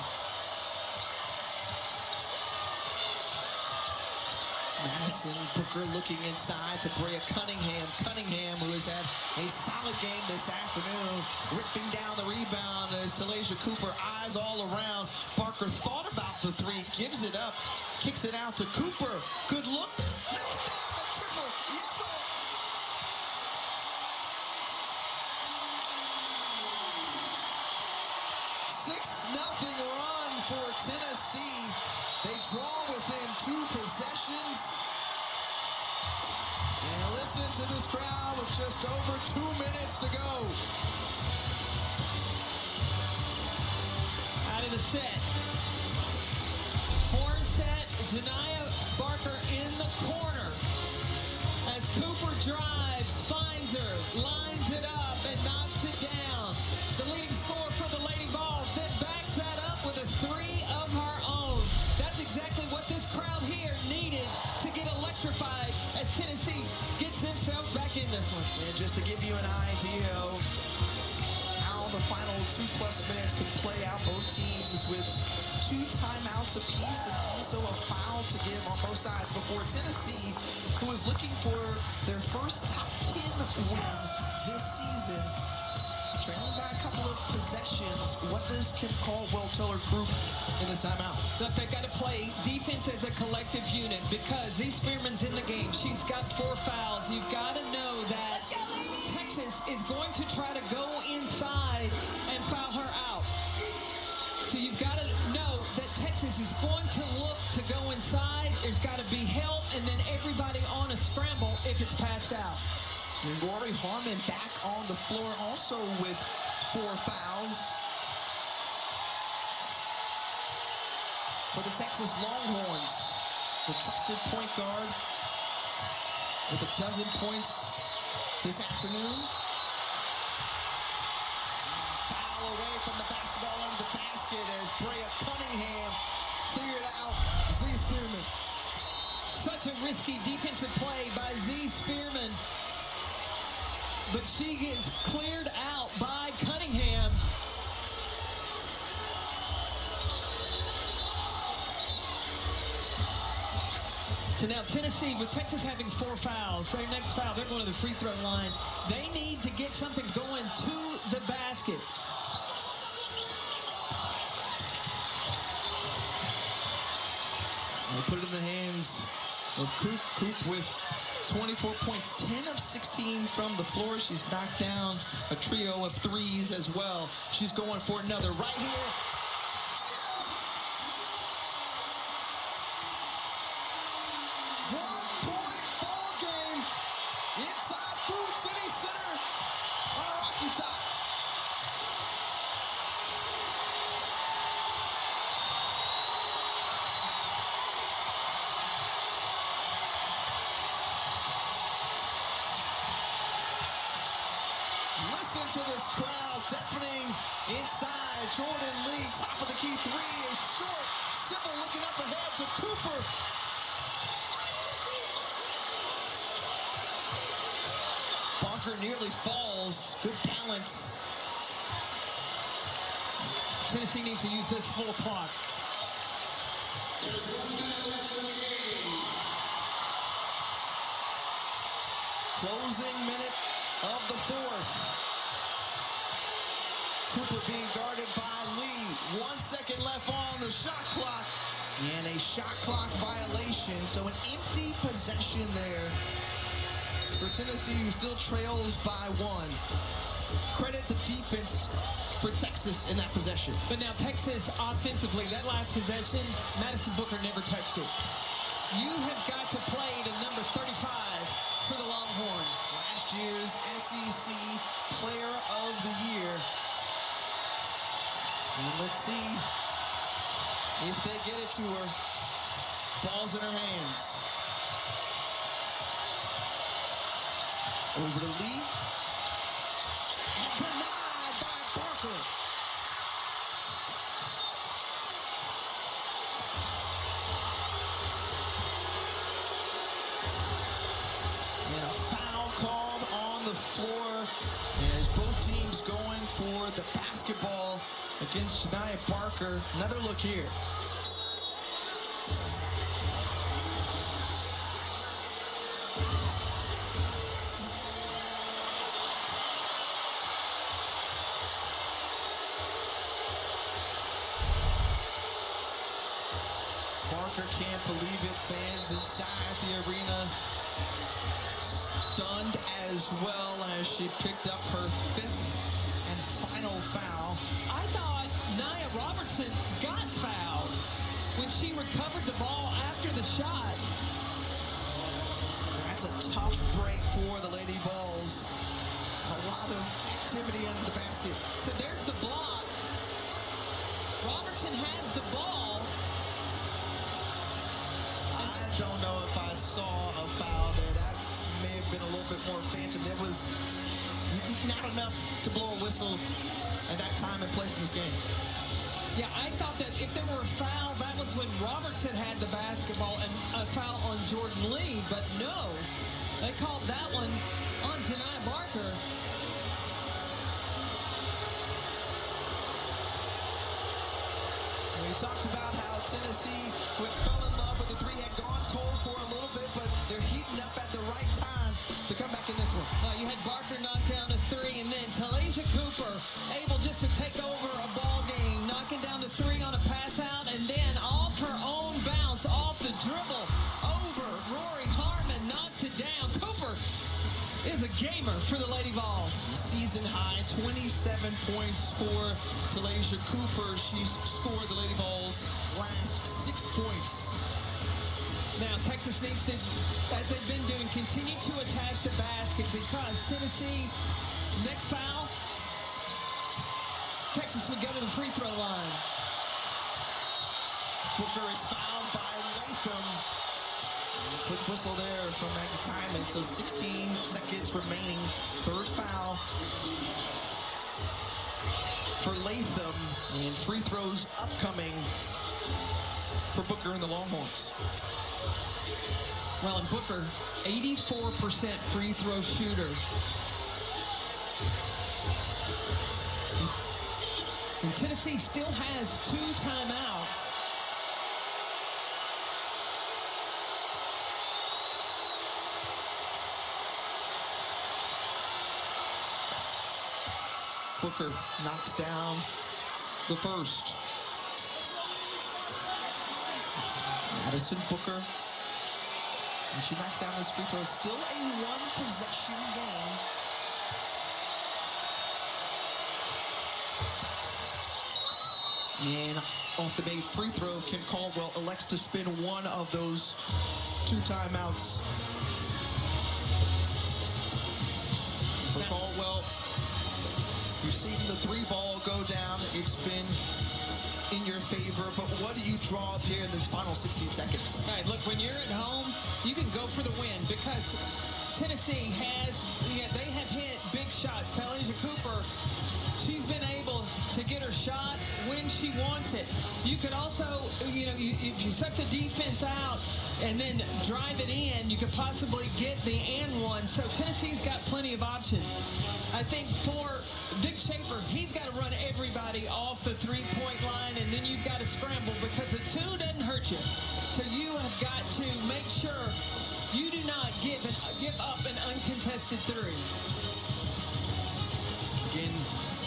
S1: Madison Booker looking inside to Brea Cunningham. Cunningham, who has had a solid game this afternoon, ripping down the rebound as Talaysia Cooper eyes all around. Barker thought about the 3, gives it up, kicks it out to Cooper. Good look, knocks down a triple. Yes, sir. 6-0 run for Tennessee. They draw within 2 possessions. And listen to this crowd with just over 2 minutes to go.
S2: Out of the set. Horn set, Janiah Barker in the corner. As Cooper drives, finds her, lines it up, and knocks it down. The leading scorer for the Lady Vols then backs that up with a 3 of her own. That's exactly what this crowd here needed to get electrified as Tennessee gets themselves back in this one.
S1: give you an idea of how the final 2+ minutes could play out. Both teams with 2 timeouts apiece and also a foul to give on both sides before Tennessee, who is looking for their first top 10 win this season, trailing by a couple of possessions. What does Kim Caldwell tell her group in this timeout?
S2: Look, they've got to play defense as a collective unit because Z Spearman's in the game. She's got 4 fouls. You've got to know that Texas is going to try to go inside and foul her out. So you've got to know that Texas is going to look to go inside. There's got to be help, and then everybody on a scramble if it's passed out.
S1: And Rori Harmon back on the floor also with 4 fouls. For the Texas Longhorns, the trusted point guard with 12 points this afternoon. Foul away from the basketball under the basket as Brea Cunningham cleared out Z Spearman.
S2: Such a risky defensive play by Z Spearman. But she gets cleared out by Cunningham. So now Tennessee, with Texas having 4 fouls, their next foul, they're going to the free throw line. They need to get something going to the basket.
S1: They put it in the hands of Coop with 24 points, 10 of 16 from the floor. She's knocked down a trio of 3s as well. She's going for another right here. One-point ball game inside Food City Center on a Rocky Top. Listen to this crowd deafening inside. Jordan Lee, top of the key 3 is short. Sybil looking up ahead to Cooper. Barker nearly falls. Good balance.
S2: Tennessee needs to use this full clock.
S1: Closing minute of the 4th. Cooper being guarded by Lee. 1 second left on the shot clock. And a shot clock violation. So an empty possession there for Tennessee, who still trails by 1. Credit the defense for Texas in that possession.
S2: But now Texas offensively, that last possession, Madison Booker never touched it. You have got to play to number 35 for the Longhorns.
S1: Last year's SEC Player of the Year. And let's see if they get it to her. Ball's in her hands. Over to Lee. And denied by Barker. And a foul called on the floor as both teams going for the basketball against Janiah Barker. Another look here. Barker can't believe it. Fans inside the arena stunned as well as she picked up her 5th and final foul.
S2: I thought Nia Robertson got fouled when she recovered the ball after the shot.
S1: That's a tough break for the Lady Vols. A lot of activity under the basket.
S2: So there's the block. Robertson has the ball.
S1: I don't know if I saw a foul there. That may have been a little bit more phantom. There was not enough to blow a whistle at that time and place in this game.
S2: Yeah, I thought that if there were a foul, that was when Robertson had the basketball and a foul on Jordan Lee. But no, they called that one on Janiah Barker.
S1: We talked about how Tennessee fell in love with the three, had gone cold for a little bit, but they're heating up at the right time to come back in this one.
S2: You had Barker knocked down a three, and then Talaysia Cooper able just to take over a ball game, knocking down the three on a pass out, and then off her own bounce, off the dribble, over Rori. Harmon knocks it down. Cooper is a gamer for the Lady Vols.
S1: Season high, 27 points for Talaysia Cooper. She scored the Lady Vols' last 6 points.
S2: Now, Texas needs to, as they've been doing, continue to attack the basket because Tennessee, next foul, Texas would go to the free throw line.
S1: Booker is fouled by Latham. Quick whistle there from McTyman. So 16 seconds remaining. Third foul for Latham. And free throws upcoming for Booker and the Longhorns.
S2: Well, and Booker, 84% free throw shooter. And Tennessee still has 2 timeouts.
S1: Booker knocks down the first. Madison Booker. And she knocks down this free throw. Still a one-possession game. And off the made free throw, Kim Caldwell elects to spin one of those 2 timeouts. For Caldwell, you've seen the 3-ball go down. It's been in your favor, but what do you draw up here in this final 16 seconds?
S2: All right, look, when you're at home, you can go for the win because Tennessee has, they have hit big shots. Talaysia Cooper, she's been able to get her shot when she wants it. You could also, if you set the defense out and then drive it in, you could possibly get the and one. So Tennessee's got plenty of options. I think for Vic Schaefer, he's got to run everybody off the three-point line, and then you've got to scramble because the 2 doesn't hurt you. So you have got to make sure you do not give up an uncontested 3.
S1: Again,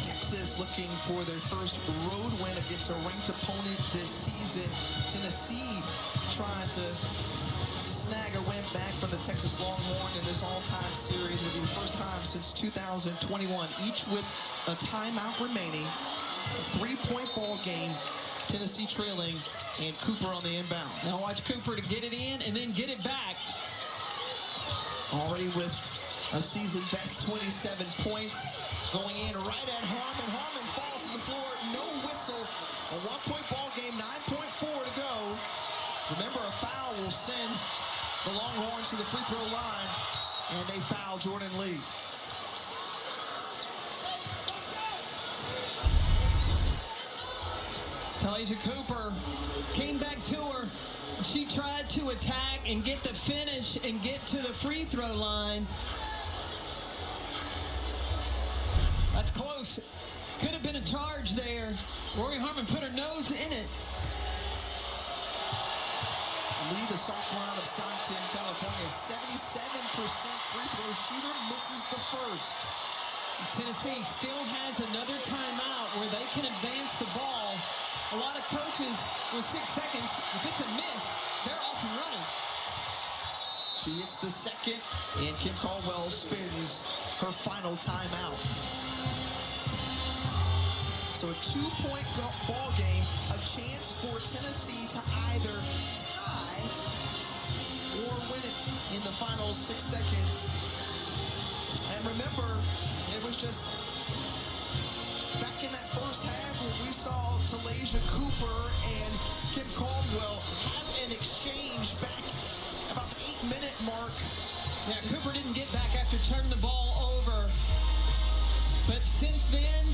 S1: Texas looking for their first road win against a ranked opponent this season. Tennessee trying to snag a win back from the Texas Longhorns in this all-time series. It will be the first time since 2021, each with a timeout remaining. A 3-point ball game. Tennessee trailing, and Cooper on the inbound.
S2: Now watch Cooper to get it in and then get it back.
S1: Already with a season-best 27 points. Going in right at Harmon. Harmon falls to the floor. No whistle. A 1-point ball game. 9.4 to go. Remember, a foul will send the Longhorns to the free throw line. And they foul Jordan Lee.
S2: Talaysia Cooper came back to her. She tried to attack and get the finish and get to the free throw line. That's close. Could have been a charge there. Rori Harmon put her nose in it.
S1: Lee, the sophomore out of Stockton, California, 77% free throw shooter, misses the first.
S2: Tennessee still has another timeout where they can advance the ball. A lot of coaches with 6 seconds, if it's a miss, they're off and running.
S1: She hits the second, and Kim Caldwell spins her final timeout. So a 2-point ball game, a chance for Tennessee to either tie or win it in the final 6 seconds. And remember, it was just back in that first half when we saw Talaysia Cooper and Kim Caldwell have an exchange back about the 8-minute mark.
S2: Yeah, Cooper didn't get back after turning the ball over. But since then,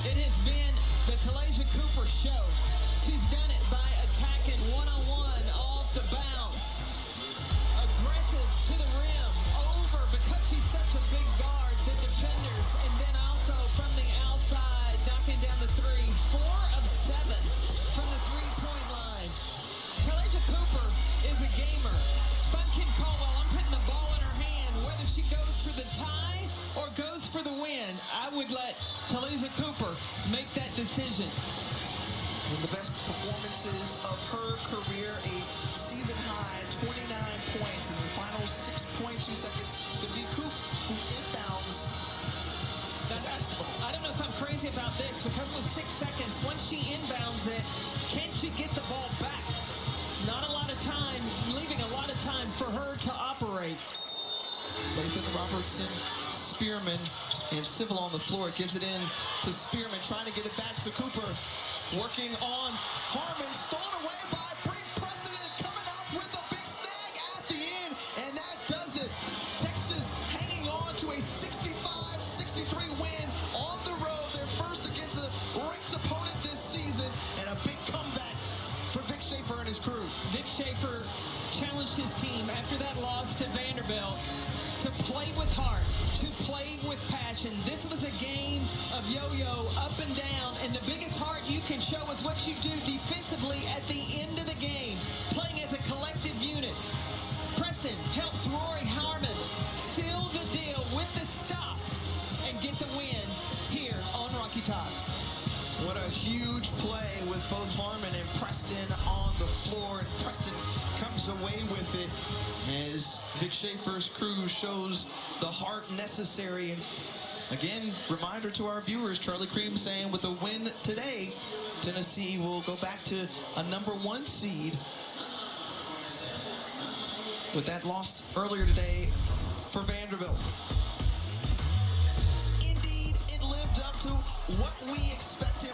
S2: it has been the Talaysia Cooper show. She's done it by attacking one-on-one off the bounce. Aggressive to the rim, over, but because she's such a big guard, the defenders, and then also from the outside, knocking down the three. 4 of 7 from the three-point line. Talaysia Cooper is a gamer. If I'm Kim Caldwell, I'm putting the ball in her hand. Whether she goes for the tie or goes for the win, I would let Talaysia Cooper make that decision.
S1: One of the best performances of her career, a season-high 29 points in the final 6.2 seconds. It's going to be Coop who inbounds the basketball.
S2: I don't know if I'm crazy about this, because with 6 seconds, once she inbounds it, can she get the ball back? Not a lot of time, leaving a lot of time for her to operate.
S1: Lathan Robertson, Spearman, and Civil on the floor. Gives it in to Spearman, trying to get it back to Cooper. Working on Harmon, stolen away by Bree Preston, coming up with a big snag at the end, and that does it. Texas hanging on to a 65-63 win on the road. Their first against a ranked opponent this season, and a big comeback for Vic Schaefer and his crew.
S2: Vic Schaefer challenged his team after that loss to Vanderbilt to play with heart, to play with passion. This was a game of yo-yo, up and down, and the biggest heart you can show is what you do defensively at the end of the game, playing as a collective unit. Preston helps Rori Harmon seal the deal with the stop and get the win here on Rocky Top.
S1: What a huge play with both Harmon and Preston on the floor, and Preston comes away with it as Vic Schaefer's crew shows the heart necessary. And again, reminder to our viewers, Charlie Cream saying with a win today, Tennessee will go back to a #1 seed. With that lost earlier today for Vanderbilt. Indeed, it lived up to what we expected.